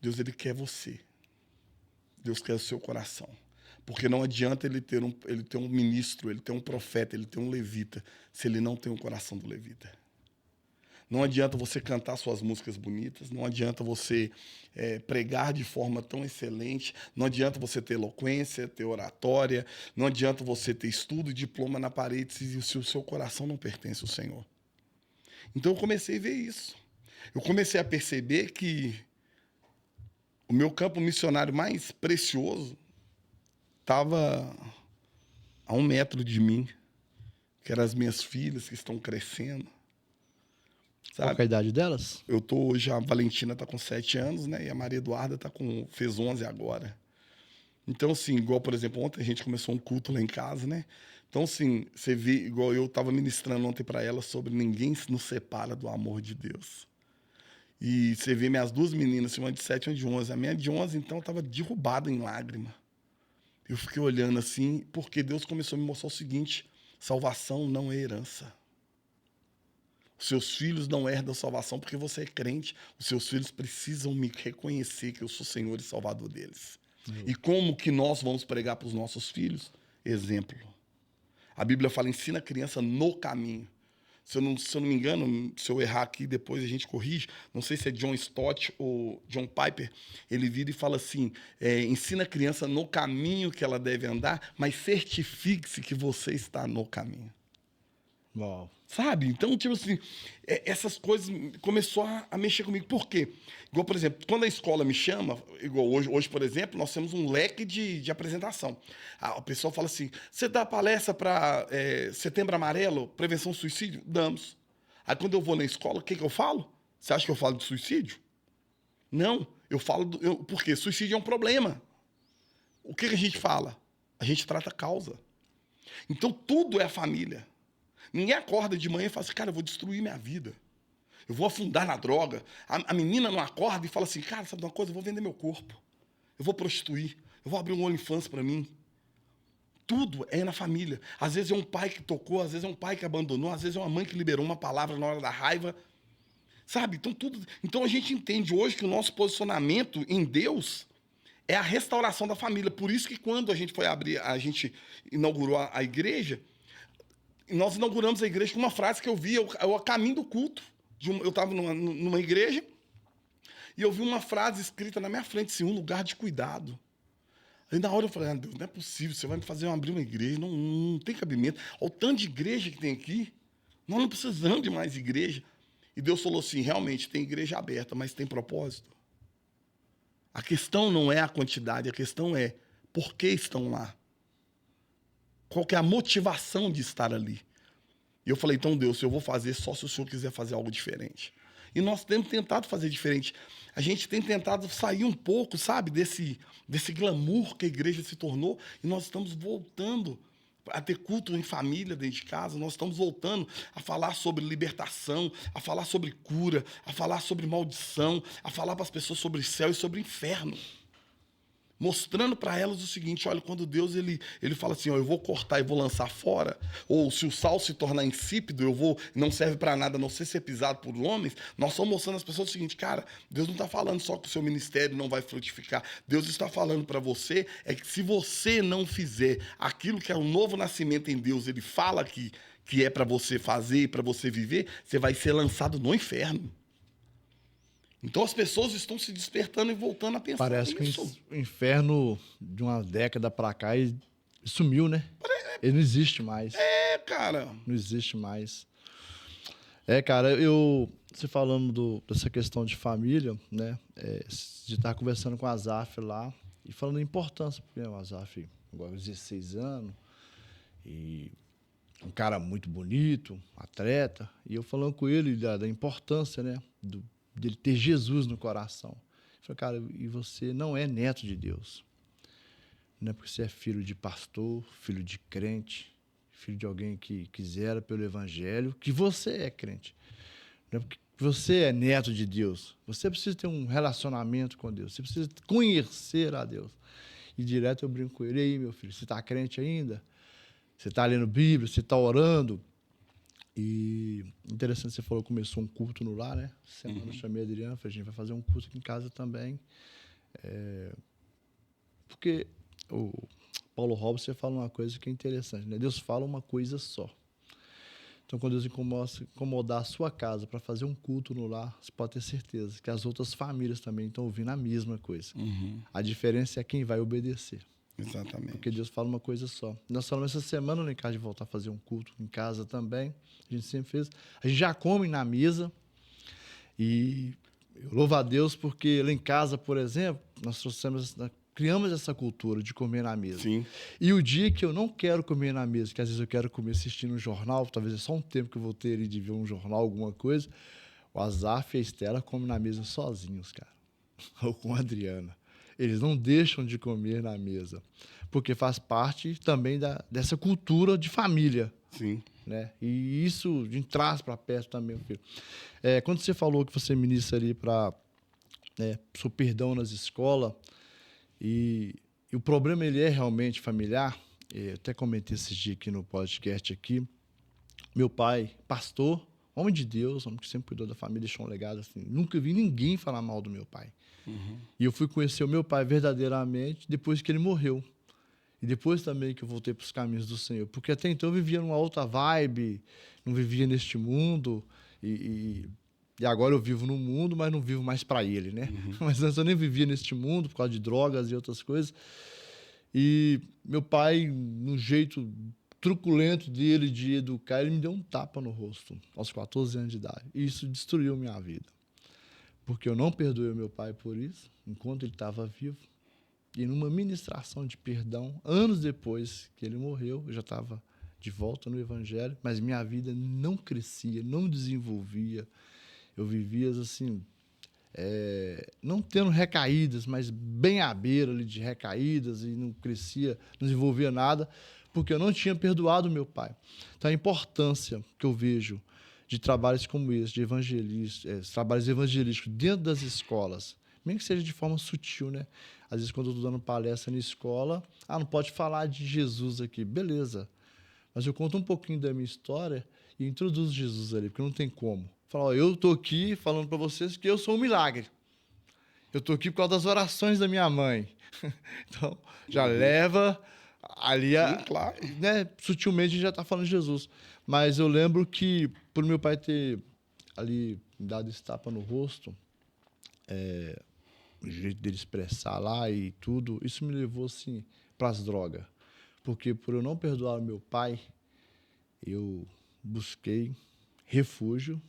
Deus, ele quer você. Deus quer o seu coração. Porque não adianta ele ter um ministro, ele ter um profeta, ele ter um levita, se ele não tem o coração do levita. Não adianta você cantar suas músicas bonitas, não adianta você pregar de forma tão excelente, não adianta você ter eloquência, ter oratória, não adianta você ter estudo e diploma na parede se o seu coração não pertence ao Senhor. Então eu comecei a ver isso. Eu comecei a perceber que o meu campo missionário mais precioso estava a 1 metro de mim, que eram as minhas filhas que estão crescendo. Sabe? Qual é a idade delas? Eu tô hoje, a Valentina tá com 7 anos, né? E a Maria Eduarda fez 11 agora. Então, assim, igual, por exemplo, ontem a gente começou um culto lá em casa, né? Então, assim, você vê, igual eu tava ministrando ontem para ela sobre ninguém nos separa do amor de Deus. E você vê minhas 2 meninas, uma de 7 e uma de 11. A minha de 11, então, tava derrubada em lágrima. Eu fiquei olhando assim, porque Deus começou a me mostrar o seguinte: salvação não é herança. Os seus filhos não herdam salvação porque você é crente. Os seus filhos precisam me reconhecer que eu sou Senhor e Salvador deles. E como que nós vamos pregar para os nossos filhos? Exemplo. A Bíblia fala, ensina a criança no caminho. Se eu não me engano, se eu errar aqui, depois a gente corrige. Não sei se é John Stott ou John Piper. Ele vira e fala assim, ensina a criança no caminho que ela deve andar, mas certifique-se que você está no caminho. Uau. Sabe? Então, tipo assim, essas coisas começou a mexer comigo. Por quê? Igual, por exemplo, quando a escola me chama, igual hoje, por exemplo, nós temos um leque de apresentação. O pessoal fala assim, você dá palestra para Setembro Amarelo, prevenção do suicídio? Damos. Aí quando eu vou na escola, o que eu falo? Você acha que eu falo de suicídio? Não, eu falo porque suicídio é um problema. O que a gente fala? A gente trata a causa. Então, tudo é a família. Ninguém acorda de manhã e fala assim, cara, eu vou destruir minha vida. Eu vou afundar na droga. A menina não acorda e fala assim, cara, sabe de uma coisa? Eu vou vender meu corpo. Eu vou prostituir. Eu vou abrir um OnlyFans para mim. Tudo é na família. Às vezes é um pai que tocou, às vezes é um pai que abandonou, às vezes é uma mãe que liberou uma palavra na hora da raiva. Sabe? Então a gente entende hoje que o nosso posicionamento em Deus é a restauração da família. Por isso que quando a gente foi abrir, a gente inaugurou a igreja, nós inauguramos a igreja com uma frase que eu vi, a caminho do culto. Eu estava numa igreja e eu vi uma frase escrita na minha frente, assim, um lugar de cuidado. Aí na hora eu falei, Deus, não é possível, você vai me fazer abrir uma igreja, não tem cabimento. Olha o tanto de igreja que tem aqui, nós não precisamos de mais igreja. E Deus falou assim, realmente, tem igreja aberta, mas tem propósito. A questão não é a quantidade, a questão é por que estão lá. Qual que é a motivação de estar ali? E eu falei, então, Deus, eu vou fazer só se o Senhor quiser fazer algo diferente. E nós temos tentado fazer diferente. A gente tem tentado sair um pouco, sabe, desse glamour que a igreja se tornou, e nós estamos voltando a ter culto em família dentro de casa, nós estamos voltando a falar sobre libertação, a falar sobre cura, a falar sobre maldição, a falar para as pessoas sobre céu e sobre inferno. Mostrando para elas o seguinte, olha, quando Deus ele fala assim, ó, eu vou cortar e vou lançar fora, ou se o sal se tornar insípido, não serve para nada, a não ser pisado por homens, nós estamos mostrando às pessoas o seguinte, cara, Deus não está falando só que o seu ministério não vai frutificar, Deus está falando para você, é que se você não fizer aquilo que é o novo nascimento em Deus, ele fala que é para você fazer e para você viver, você vai ser lançado no inferno. Então as pessoas estão se despertando e voltando a pensar nisso. Parece que o inferno de uma década pra cá sumiu, né? Ele não existe mais. Cara. Não existe mais. Cara, você falando dessa questão de família, né? De estar conversando com a Azaf lá e falando da importância, porque o Azaf, agora 16 anos, e um cara muito bonito, atleta, e eu falando com ele da importância, né? Dele ter Jesus no coração. Eu falei, cara, e você não é neto de Deus. Não é porque você é filho de pastor, filho de crente, filho de alguém que zera pelo evangelho, que você é crente. Não é porque você é neto de Deus. Você precisa ter um relacionamento com Deus. Você precisa conhecer a Deus. E direto eu brinco com ele, e aí, meu filho, você está crente ainda? Você está lendo Bíblia, você está orando. E interessante, você falou que começou um culto no lar, né? Semana eu chamei a Adriana, falei, a gente vai fazer um culto aqui em casa também. Porque o Paulo Robson fala uma coisa que é interessante, né? Deus fala uma coisa só. Então, quando Deus incomodar a sua casa para fazer um culto no lar, você pode ter certeza que as outras famílias também estão ouvindo a mesma coisa. A diferença é quem vai obedecer. Exatamente. Porque Deus fala uma coisa só. Nós falamos essa semana no Encaixe de voltar a fazer um culto em casa também. A gente sempre fez. A gente já come na mesa. E eu louvo a Deus porque lá em casa, por exemplo, nós criamos essa cultura de comer na mesa. Sim. E o dia que eu não quero comer na mesa, que às vezes eu quero comer assistindo um jornal, talvez é só um tempo que eu vou ter ali de ver um jornal, alguma coisa, o Azaf e a Estela comem na mesa sozinhos, cara. Ou com a Adriana. Eles não deixam de comer na mesa, porque faz parte também dessa cultura de família. Sim. Né? E isso de traz para perto também. Quando você falou que você ministra ali para o perdão nas escolas, e o problema ele é realmente familiar, eu até comentei esses dias aqui no podcast aqui, meu pai, pastor, homem de Deus, homem que sempre cuidou da família, deixou um legado assim, nunca vi ninguém falar mal do meu pai. E eu fui conhecer o meu pai verdadeiramente depois que ele morreu. E depois também que eu voltei para os caminhos do Senhor. Porque até então eu vivia numa outra vibe, não vivia neste mundo. E agora eu vivo no mundo, mas não vivo mais para ele, né? Mas antes eu nem vivia neste mundo por causa de drogas e outras coisas. E meu pai, no jeito truculento dele de educar, ele me deu um tapa no rosto aos 14 anos de idade. E isso destruiu minha vida. Porque eu não perdoei o meu pai por isso, enquanto ele estava vivo. E numa ministração de perdão, anos depois que ele morreu, eu já estava de volta no Evangelho, mas minha vida não crescia, não desenvolvia. Eu vivia assim, não tendo recaídas, mas bem à beira ali de recaídas e não crescia, não desenvolvia nada, porque eu não tinha perdoado meu pai. Então a importância que eu vejo de trabalhos como esse, de trabalhos evangelísticos dentro das escolas, nem que seja de forma sutil, né? Às vezes, quando eu estou dando palestra na escola, não pode falar de Jesus aqui. Beleza. Mas eu conto um pouquinho da minha história e introduzo Jesus ali, porque não tem como. Falar, eu estou aqui falando para vocês que eu sou um milagre. Eu estou aqui por causa das orações da minha mãe. Então, já leva ali, Sim, claro. né? Sutilmente a gente já está falando de Jesus. Mas eu lembro que, por meu pai ter ali dado esse tapa no rosto, o jeito dele expressar lá e tudo, isso me levou, assim, para as drogas. Porque por eu não perdoar o meu pai, eu busquei refúgio.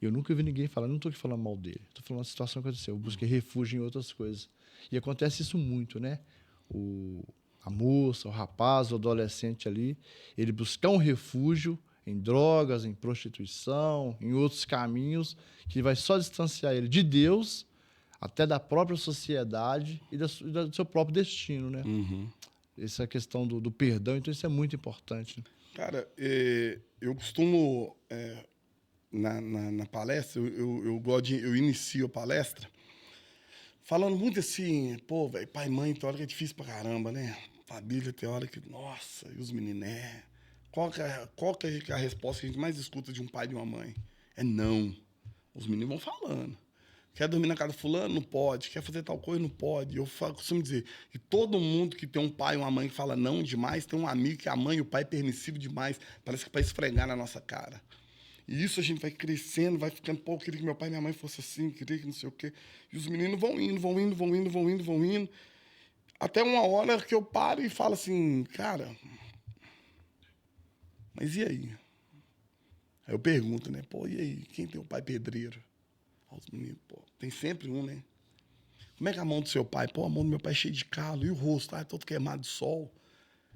Eu nunca vi ninguém falar, não estou aqui falando mal dele, estou falando uma situação que aconteceu. Eu busquei refúgio em outras coisas. E acontece isso muito, né? A moça, o rapaz, o adolescente ali, ele buscar um refúgio em drogas, em prostituição, em outros caminhos, que vai só distanciar ele de Deus, até da própria sociedade e do seu próprio destino, né? Essa questão do perdão, então isso é muito importante. Cara, eu costumo, na palestra, eu inicio a palestra falando muito assim, pô, velho, pai e mãe, tem hora que é difícil pra caramba, né? Família tem hora que, nossa, e os meniné? Qual que é a resposta que a gente mais escuta de um pai e de uma mãe? É não. Os meninos vão falando. Quer dormir na casa do fulano? Não pode. Quer fazer tal coisa? Não pode. Eu costumo dizer que todo mundo que tem um pai e uma mãe que fala não demais, tem um amigo que a mãe e o pai é permissivo demais. Parece que é para esfregar na nossa cara. E isso a gente vai crescendo, vai ficando, pô, eu queria que meu pai e minha mãe fossem assim, queria que não sei o quê. E os meninos vão indo. Até uma hora que eu paro e falo assim, cara, mas e aí? Aí eu pergunto, né? Pô, e aí? Quem tem o pai pedreiro? Os meninos, pô, tem sempre um, né? Como é que é a mão do seu pai? Pô, a mão do meu pai é cheia de calo. E o rosto, todo queimado de sol.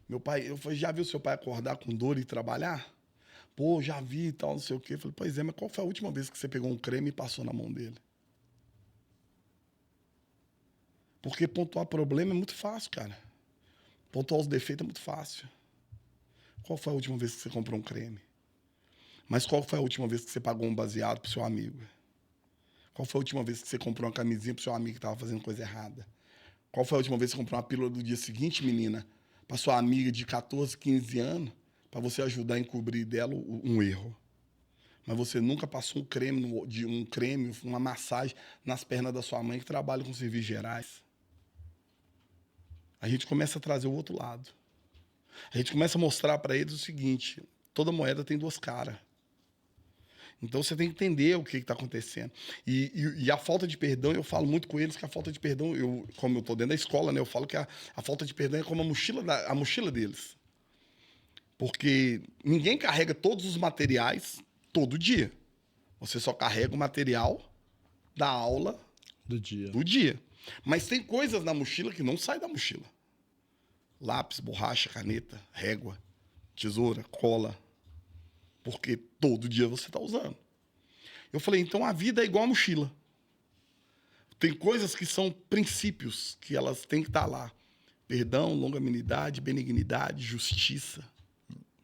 Meu pai, eu falei, já viu seu pai acordar com dor e trabalhar? Pô, já vi e tal, não sei o quê. Eu falei, pois é, mas qual foi a última vez que você pegou um creme e passou na mão dele? Porque pontuar problema é muito fácil, cara. Pontuar os defeitos é muito fácil. Qual foi a última vez que você comprou um creme? Mas qual foi a última vez que você pagou um baseado pro seu amigo? Qual foi a última vez que você comprou uma camisinha pro seu amigo que estava fazendo coisa errada? Qual foi a última vez que você comprou uma pílula do dia seguinte, menina, para sua amiga de 14, 15 anos, para você ajudar a encobrir dela um erro. Mas você nunca passou um creme, uma massagem nas pernas da sua mãe que trabalha com serviços gerais. A gente começa a trazer o outro lado. A gente começa a mostrar para eles o seguinte: toda moeda tem duas caras. Então você tem que entender o que está acontecendo. E a falta de perdão, eu falo muito com eles que a falta de perdão, como eu estou dentro da escola, né, eu falo que a falta de perdão é como a mochila deles. Porque ninguém carrega todos os materiais todo dia. Você só carrega o material da aula do dia. Mas tem coisas na mochila que não saem da mochila. Lápis, borracha, caneta, régua, tesoura, cola. Porque todo dia você está usando. Eu falei, então a vida é igual a mochila. Tem coisas que são princípios, que elas têm que estar lá. Perdão, longanimidade, benignidade, justiça.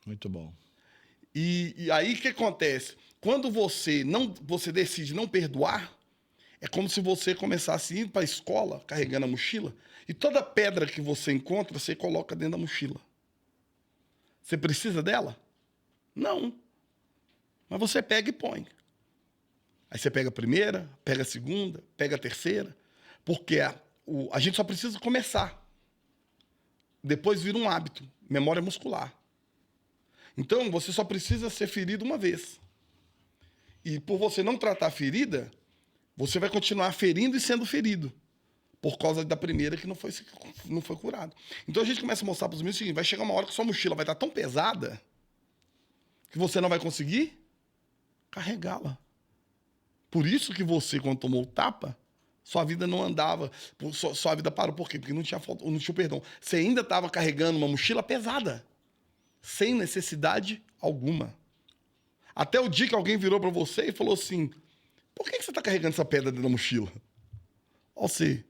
Muito bom. E aí o que acontece? Quando você decide não perdoar, é como se você começasse a ir para a escola carregando a mochila e toda pedra que você encontra, você coloca dentro da mochila. Você precisa dela? Não. Mas você pega e põe. Aí você pega a primeira, pega a segunda, pega a terceira, porque a gente só precisa começar. Depois vira um hábito, memória muscular. Então, você só precisa ser ferido uma vez. E por você não tratar a ferida, você vai continuar ferindo e sendo ferido. Por causa da primeira que não foi curado. Então, a gente começa a mostrar para os meninos o seguinte: vai chegar uma hora que sua mochila vai estar tão pesada que você não vai conseguir carregá-la. Por isso que você, quando tomou o tapa, sua vida não andava, sua vida parou. Por quê? Porque não tinha perdão. Você ainda estava carregando uma mochila pesada. Sem necessidade alguma. Até o dia que alguém virou para você e falou assim: por que você está carregando essa pedra dentro da mochila? Ó, você,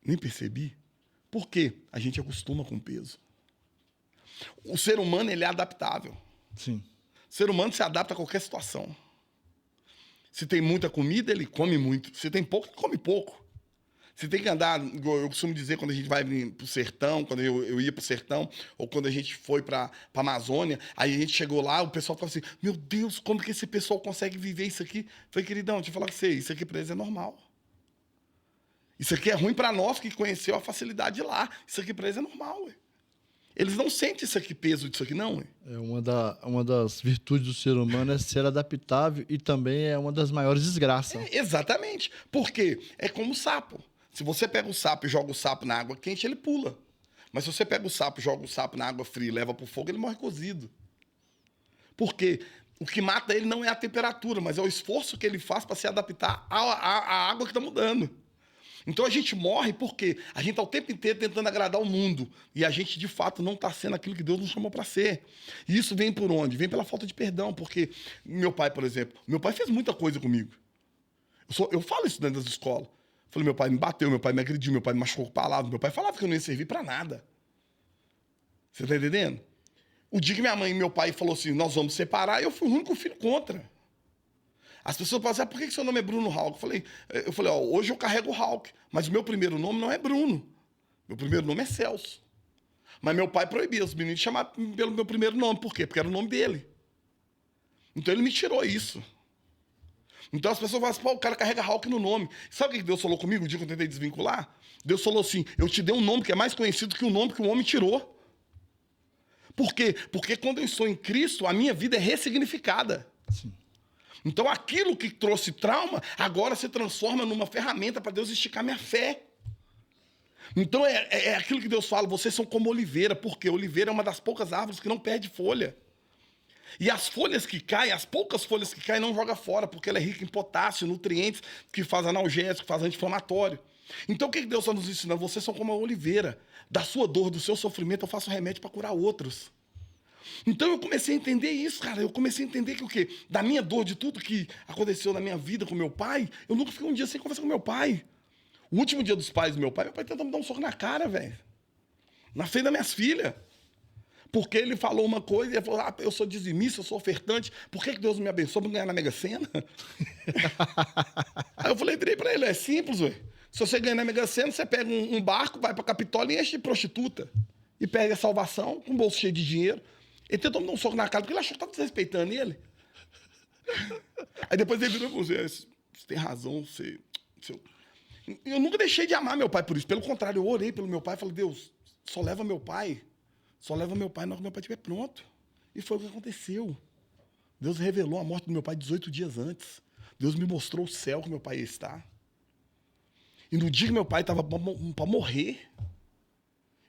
nem percebi. Por quê? A gente acostuma com o peso. O ser humano, ele é adaptável. Sim. O ser humano se adapta a qualquer situação. Se tem muita comida, ele come muito. Se tem pouco, ele come pouco. Você tem que andar, eu costumo dizer, quando a gente vai pro sertão, quando eu ia pro sertão, ou quando a gente foi pra Amazônia, aí a gente chegou lá, o pessoal falou assim: meu Deus, como que esse pessoal consegue viver isso aqui? Eu falei, queridão, deixa eu falar com você, isso aqui pra eles é normal. Isso aqui é ruim pra nós que conheceu a facilidade lá. Isso aqui pra eles é normal, ué. Eles não sentem isso aqui, peso disso aqui, não, ué. Uma das virtudes do ser humano é ser adaptável e também é uma das maiores desgraças. Exatamente. Porque é como o sapo. Se você pega o sapo e joga o sapo na água quente, ele pula. Mas se você pega o sapo e joga o sapo na água fria e leva pro fogo, ele morre cozido. Porque o que mata ele não é a temperatura, mas é o esforço que ele faz para se adaptar à água que está mudando. Então a gente morre porque a gente está o tempo inteiro tentando agradar o mundo. E a gente, de fato, não está sendo aquilo que Deus nos chamou para ser. E isso vem por onde? Vem pela falta de perdão. Porque meu pai, por exemplo, meu pai fez muita coisa comigo. Eu falo isso dentro das escolas. Falei, meu pai me bateu, meu pai me agrediu, meu pai me machucou com palavras, meu pai falava que eu não ia servir para nada. Você tá entendendo? O dia que minha mãe e meu pai falou assim, nós vamos separar, eu fui o único filho contra. As pessoas falam assim, por que seu nome é Bruno Hulk? Eu falei, ó, hoje eu carrego o Hulk, mas o meu primeiro nome não é Bruno. Meu primeiro nome é Celso. Mas meu pai proibia os meninos de chamar pelo meu primeiro nome. Por quê? Porque era o nome dele. Então ele me tirou isso. Então as pessoas falam assim, pô, o cara carrega Hulk no nome. Sabe o que Deus falou comigo o dia que eu tentei desvincular? Deus falou assim, eu te dei um nome que é mais conhecido que o nome que o homem tirou. Por quê? Porque quando eu estou em Cristo, a minha vida é ressignificada. Sim. Então aquilo que trouxe trauma, agora se transforma numa ferramenta para Deus esticar minha fé. Então é aquilo que Deus fala, vocês são como oliveira, porque oliveira é uma das poucas árvores que não perde folha. E as folhas que caem, as poucas folhas que caem, não joga fora, porque ela é rica em potássio, nutrientes, que faz analgésico, que faz anti-inflamatório. Então o que Deus está nos ensinando? Vocês são como a oliveira. Da sua dor, do seu sofrimento, eu faço remédio para curar outros. Então eu comecei a entender isso, cara. Eu comecei a entender que o quê? Da minha dor, de tudo que aconteceu na minha vida com meu pai, eu nunca fiquei um dia sem conversar com meu pai. O último dia dos pais do meu pai tentou me dar um soco na cara, velho. Na frente das minhas filhas. Porque ele falou uma coisa e ele falou, eu sou dizimista, eu sou ofertante, por que Deus não me abençoa para ganhar na Mega Sena? Aí eu virei para ele, é simples, ué. Se você ganhar na Mega Sena, você pega um barco, vai para Capitólio e enche de prostituta. e perde a salvação, com o bolso cheio de dinheiro. Ele tentou me dar um soco na cara porque ele achou que estava desrespeitando ele. Aí depois ele virou e falou: você tem razão, você... Eu nunca deixei de amar meu pai por isso. Pelo contrário, eu orei pelo meu pai e falei: Deus, só leva meu pai na hora que meu pai estiver pronto. E foi o que aconteceu. Deus revelou a morte do meu pai 18 dias antes. Deus me mostrou o céu que meu pai ia estar. E no dia que meu pai estava para morrer,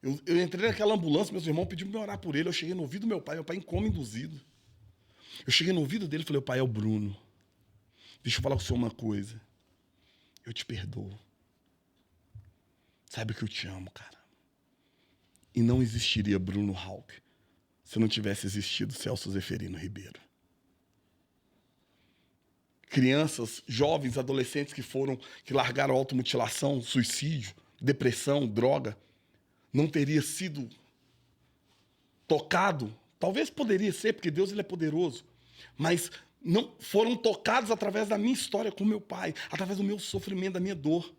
eu entrei naquela ambulância, meus irmãos pediram para me orar por ele. Eu cheguei no ouvido do meu pai em coma induzido. Eu cheguei no ouvido dele e falei: o pai é o Bruno. Deixa eu falar com o senhor uma coisa. Eu te perdoo. Sabe que eu te amo, cara. E não existiria Bruno Hauck se não tivesse existido Celso Zeferino Ribeiro. Crianças, jovens, adolescentes que largaram automutilação, suicídio, depressão, droga, não teria sido tocado. Talvez poderia ser, porque Deus ele é poderoso. Mas não foram tocados através da minha história com meu pai, através do meu sofrimento, da minha dor.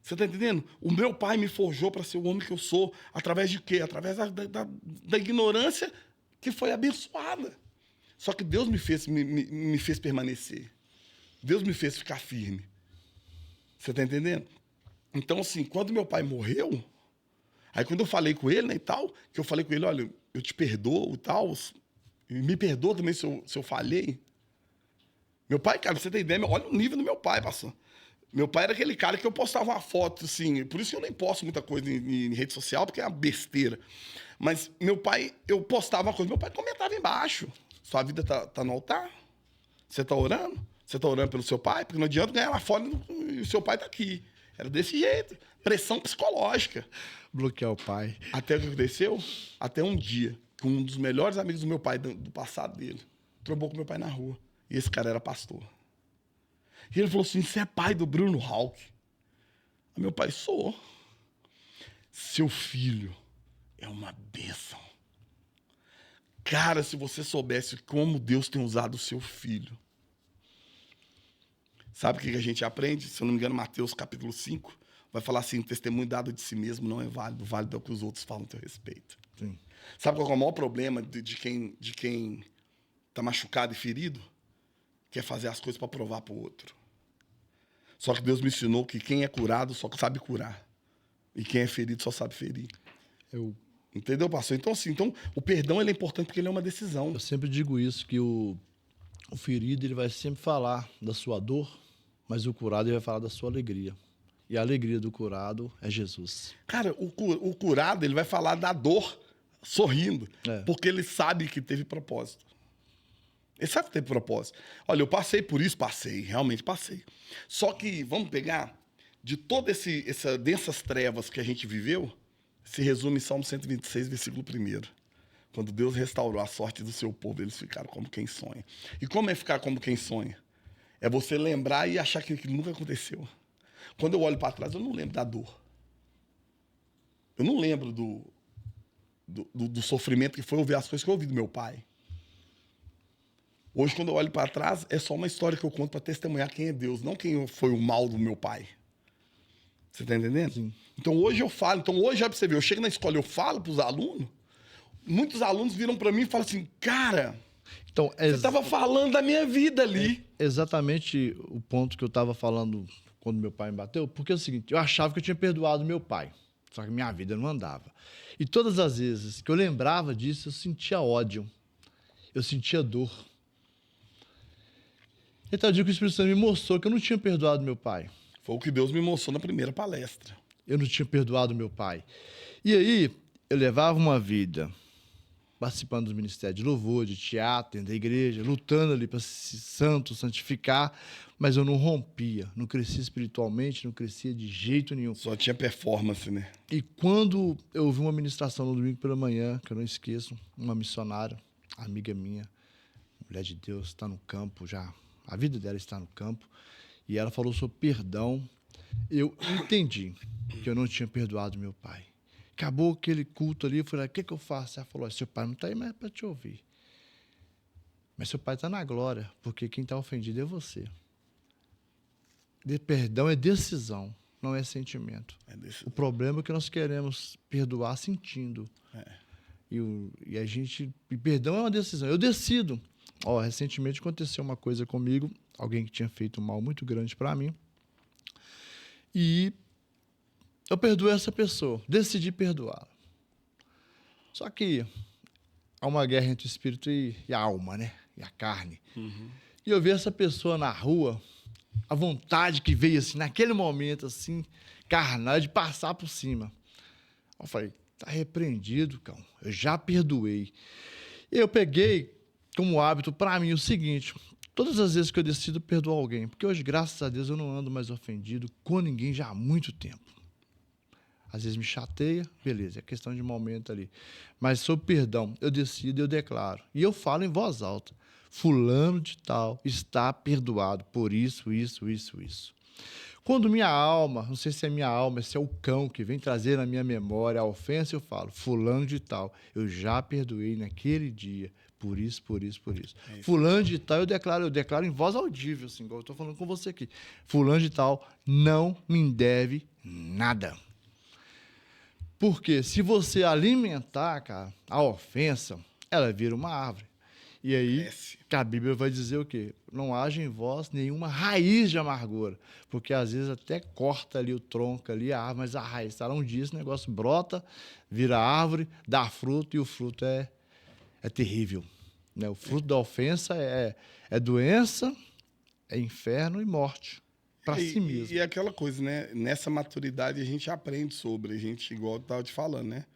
Você está entendendo? O meu pai me forjou para ser o homem que eu sou. Através de quê? Através da ignorância que foi abençoada. Só que Deus me fez permanecer. Deus me fez ficar firme. Você está entendendo? Então, assim, quando meu pai morreu, aí quando eu falei com ele, né, e tal, que eu falei com ele: olha, eu te perdoo e tal, e me perdoa também se eu falhei. Meu pai, cara, você tem ideia, olha o nível do meu pai, pastor. Meu pai era aquele cara que eu postava uma foto, assim, por isso que eu nem posto muita coisa em rede social, porque é uma besteira. Mas meu pai, eu postava uma coisa, meu pai comentava embaixo: sua vida tá no altar? Você tá orando? Você tá orando pelo seu pai? Porque não adianta ganhar lá fora e o seu pai tá aqui. Era desse jeito. Pressão psicológica. Bloquear o pai. Até o que aconteceu? Até um dia, que um dos melhores amigos do meu pai, do passado dele, trombou com meu pai na rua. E esse cara era pastor. E ele falou assim: você é pai do Bruno Hauck? Aí meu pai: sou. Seu filho é uma bênção. Cara, se você soubesse como Deus tem usado o seu filho. Sabe o que a gente aprende? Se eu não me engano, Mateus capítulo 5, vai falar assim: testemunho dado de si mesmo não é válido, válido é o que os outros falam a teu respeito. Sim. Sabe qual é o maior problema de quem tá machucado e ferido? Quer fazer as coisas para provar para o outro. Só que Deus me ensinou que quem é curado só sabe curar. E quem é ferido só sabe ferir. Entendeu, pastor? Então, assim, o perdão ele é importante porque ele é uma decisão. Eu sempre digo isso, que o ferido ele vai sempre falar da sua dor, mas o curado ele vai falar da sua alegria. E a alegria do curado é Jesus. Cara, o curado ele vai falar da dor sorrindo, porque ele sabe que teve propósito. Ele sabe que teve propósito. Olha, eu passei por isso, realmente passei. Só que, vamos pegar, de todas dessas trevas que a gente viveu, se resume em Salmo 126, versículo 1. Quando Deus restaurou a sorte do seu povo, eles ficaram como quem sonha. E como é ficar como quem sonha? É você lembrar e achar que aquilo nunca aconteceu. Quando eu olho para trás, eu não lembro da dor. Eu não lembro do sofrimento que foi ouvir as coisas que eu ouvi do meu pai. Hoje, quando eu olho para trás, é só uma história que eu conto para testemunhar quem é Deus, não quem foi o mal do meu pai. Você está entendendo? Sim. Então, hoje eu falo. Então, hoje, já para você ver, eu chego na escola, eu falo para os alunos, muitos alunos viram para mim e falam assim: cara, então, você estava falando da minha vida ali. É exatamente o ponto que eu estava falando quando meu pai me bateu, porque é o seguinte: eu achava que eu tinha perdoado meu pai, só que minha vida não andava. E todas as vezes que eu lembrava disso, eu sentia ódio, eu sentia dor. Então, o dia que o Espírito Santo me mostrou que eu não tinha perdoado meu pai. Foi o que Deus me mostrou na primeira palestra. Eu não tinha perdoado meu pai. E aí, eu levava uma vida participando dos ministérios de louvor, de teatro, dentro da igreja, lutando ali para ser santo, santificar, mas eu não rompia, não crescia espiritualmente, não crescia de jeito nenhum. Só tinha performance, né? E quando eu ouvi uma ministração no domingo pela manhã, que eu não esqueço, uma missionária, amiga minha, mulher de Deus, está no campo já, a vida dela está no campo, e ela falou sobre perdão. Eu entendi que eu não tinha perdoado meu pai. Acabou aquele culto ali, eu falei: o que eu faço? Ela falou: seu pai não está aí mais para te ouvir. Mas seu pai está na glória, porque quem está ofendido é você. Perdão é decisão. não é sentimento. desse... O problema é que nós queremos perdoar sentindo. É. E perdão é uma decisão. Eu decido. Recentemente aconteceu uma coisa comigo, alguém que tinha feito um mal muito grande para mim, e eu perdoei essa pessoa, decidi perdoá-la. Só que há uma guerra entre o espírito e a alma, né? E a carne. Uhum. E eu vi essa pessoa na rua, a vontade que veio, assim, naquele momento, assim, carnal, de passar por cima. Eu falei, tá repreendido, cão. Eu já perdoei. E eu peguei como hábito para mim o seguinte, todas as vezes que eu decido perdoar alguém, porque hoje, graças a Deus, eu não ando mais ofendido com ninguém já há muito tempo. Às vezes me chateia, beleza, é questão de momento ali. Mas sobre perdão, eu decido, eu declaro. E eu falo em voz alta. Fulano de tal está perdoado por isso, isso, isso, isso. Quando minha alma, não sei se é minha alma, se é o cão que vem trazer na minha memória a ofensa, eu falo, fulano de tal, eu já perdoei naquele dia, por isso, por isso, por isso. Fulano de tal, eu declaro em voz audível, assim, igual eu estou falando com você aqui. Fulano de tal não me deve nada. Porque se você alimentar, cara, a ofensa, ela vira uma árvore. E aí, que a Bíblia vai dizer o quê? Não haja em vós nenhuma raiz de amargura. Porque às vezes até corta ali o tronco, ali, a árvore, mas a raiz, tá? Um dia esse negócio brota, vira árvore, dá fruto, e o fruto é terrível. Né? O fruto da ofensa é doença, é inferno e morte. Para si mesmo. E aquela coisa, né? Nessa maturidade a gente aprende sobre, igual eu estava te falando, né?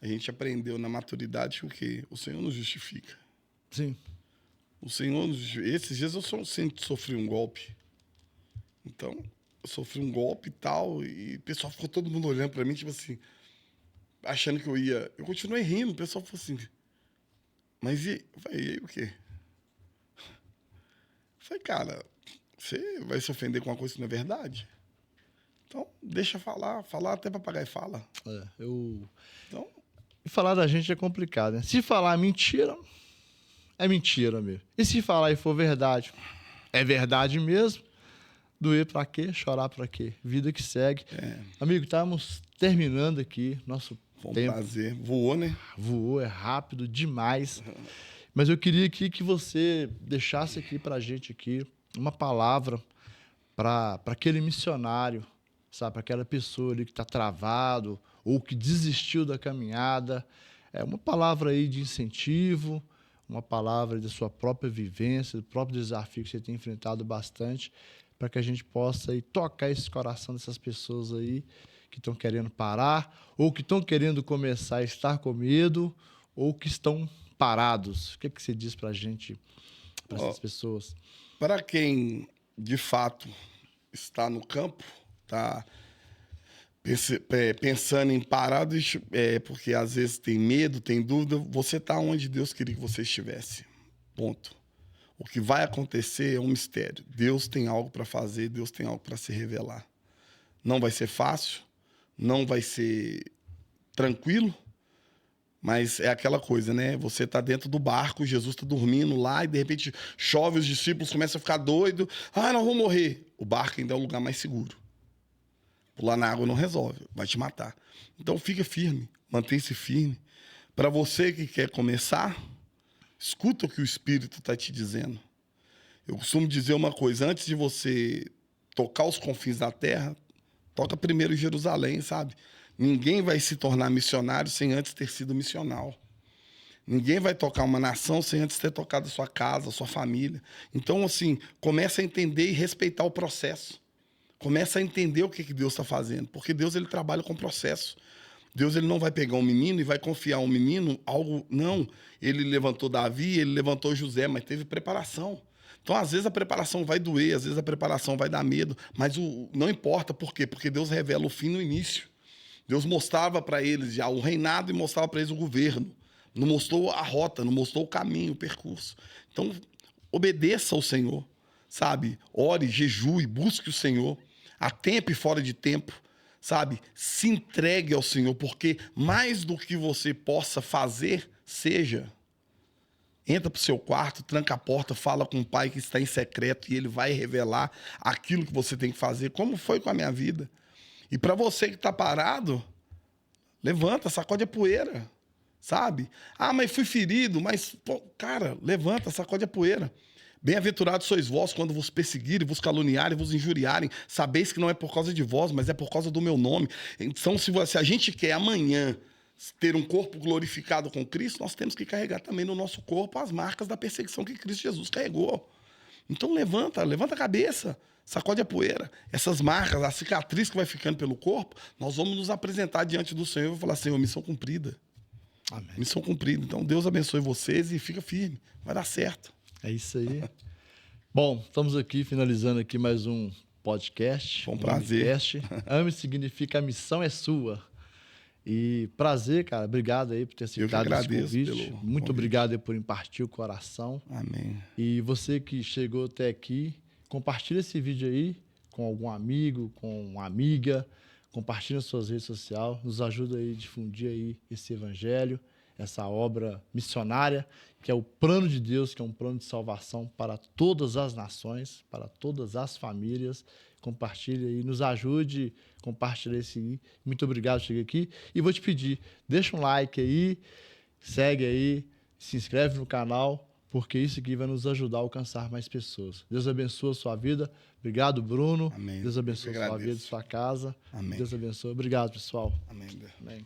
A gente aprendeu na maturidade o quê? O Senhor nos justifica. Sim. O Senhor nos justifica. Esses dias eu sofri um golpe. Então, eu sofri um golpe e tal, e o pessoal ficou todo mundo olhando para mim, tipo assim, achando que eu ia... Eu continuei rindo, o pessoal falou assim, mas e aí o quê? Eu falei, cara... Você vai se ofender com uma coisa que não é verdade? Então, deixa falar até papagaio fala. Então... E falar da gente é complicado, né? Se falar mentira, é mentira mesmo. E se falar e for verdade, é verdade mesmo. Doer pra quê? Chorar pra quê? Vida que segue. Amigo, estávamos terminando aqui nosso Foi um tempo. prazer. Voou, né? Voou, é rápido demais. Mas eu queria aqui que você deixasse aqui pra gente aqui uma palavra para aquele missionário, sabe? Para aquela pessoa ali que está travado ou que desistiu da caminhada. Uma palavra aí de incentivo, uma palavra da sua própria vivência, do próprio desafio que você tem enfrentado bastante, para que a gente possa aí tocar esse coração dessas pessoas aí que estão querendo parar ou que estão querendo começar a estar com medo ou que estão parados. O que você diz para a gente, para essas pessoas? Para quem, de fato, está no campo, está pensando em parar, porque às vezes tem medo, tem dúvida, você está onde Deus queria que você estivesse. Ponto. O que vai acontecer é um mistério. Deus tem algo para fazer, Deus tem algo para se revelar. Não vai ser fácil, não vai ser tranquilo, mas é aquela coisa, né? Você está dentro do barco, Jesus está dormindo lá e de repente chove, os discípulos começam a ficar doidos. Nós vamos morrer. O barco ainda é o lugar mais seguro. Pular na água não resolve, vai te matar. Então fica firme, mantenha-se firme. Para você que quer começar, escuta o que o Espírito está te dizendo. Eu costumo dizer uma coisa, antes de você tocar os confins da terra, toca primeiro em Jerusalém, sabe? Ninguém vai se tornar missionário sem antes ter sido missional. Ninguém vai tocar uma nação sem antes ter tocado a sua casa, a sua família. Então, assim, começa a entender e respeitar o processo. Começa a entender o que Deus está fazendo. Porque Deus, ele trabalha com processo. Deus, ele não vai pegar um menino e vai confiar um menino algo... Não, ele levantou Davi, ele levantou José, mas teve preparação. Então, às vezes, a preparação vai doer, às vezes a preparação vai dar medo, mas não importa. Por quê? Porque Deus revela o fim no início. Deus mostrava para eles já o reinado e mostrava para eles o governo. Não mostrou a rota, não mostrou o caminho, o percurso. Então, obedeça ao Senhor, sabe? Ore, jejue, busque o Senhor, a tempo e fora de tempo, sabe? Se entregue ao Senhor, porque mais do que você possa fazer, seja. Entra para o seu quarto, tranca a porta, fala com o Pai que está em secreto e ele vai revelar aquilo que você tem que fazer, como foi com a minha vida. E para você que tá parado, levanta, sacode a poeira, sabe? Ah, mas fui ferido, mas, pô, cara, levanta, sacode a poeira. Bem-aventurados sois vós quando vos perseguirem, vos caluniarem, vos injuriarem. Sabeis que não é por causa de vós, mas é por causa do meu nome. Então, se a gente quer amanhã ter um corpo glorificado com Cristo, nós temos que carregar também no nosso corpo as marcas da perseguição que Cristo Jesus carregou. Então levanta a cabeça, sacode a poeira. Essas marcas, a cicatriz que vai ficando pelo corpo, nós vamos nos apresentar diante do Senhor e falar, Senhor, missão cumprida. Amém. Missão cumprida. Então Deus abençoe vocês e fica firme. Vai dar certo. É isso aí. Bom, estamos aqui, finalizando aqui mais um podcast. Foi um prazer. Amicast. Ame significa a missão é sua. E prazer, cara. Obrigado aí por ter aceitado esse convite. Muito obrigado aí por impartir o coração. Amém. E você que chegou até aqui, compartilha esse vídeo aí com algum amigo, com uma amiga. Compartilha nas suas redes sociais. Nos ajuda aí a difundir aí esse evangelho, essa obra missionária, que é o plano de Deus, que é um plano de salvação para todas as nações, para todas as famílias. Compartilha aí, nos ajude a compartilhar esse aí. Muito obrigado por chegar aqui. E vou te pedir, deixa um like aí, segue aí, se inscreve no canal, porque isso aqui vai nos ajudar a alcançar mais pessoas. Deus abençoe a sua vida. Obrigado, Bruno. Amém. Deus abençoe a sua vida, a sua casa. Amém. Deus abençoe. Obrigado, pessoal. Amém. Amém.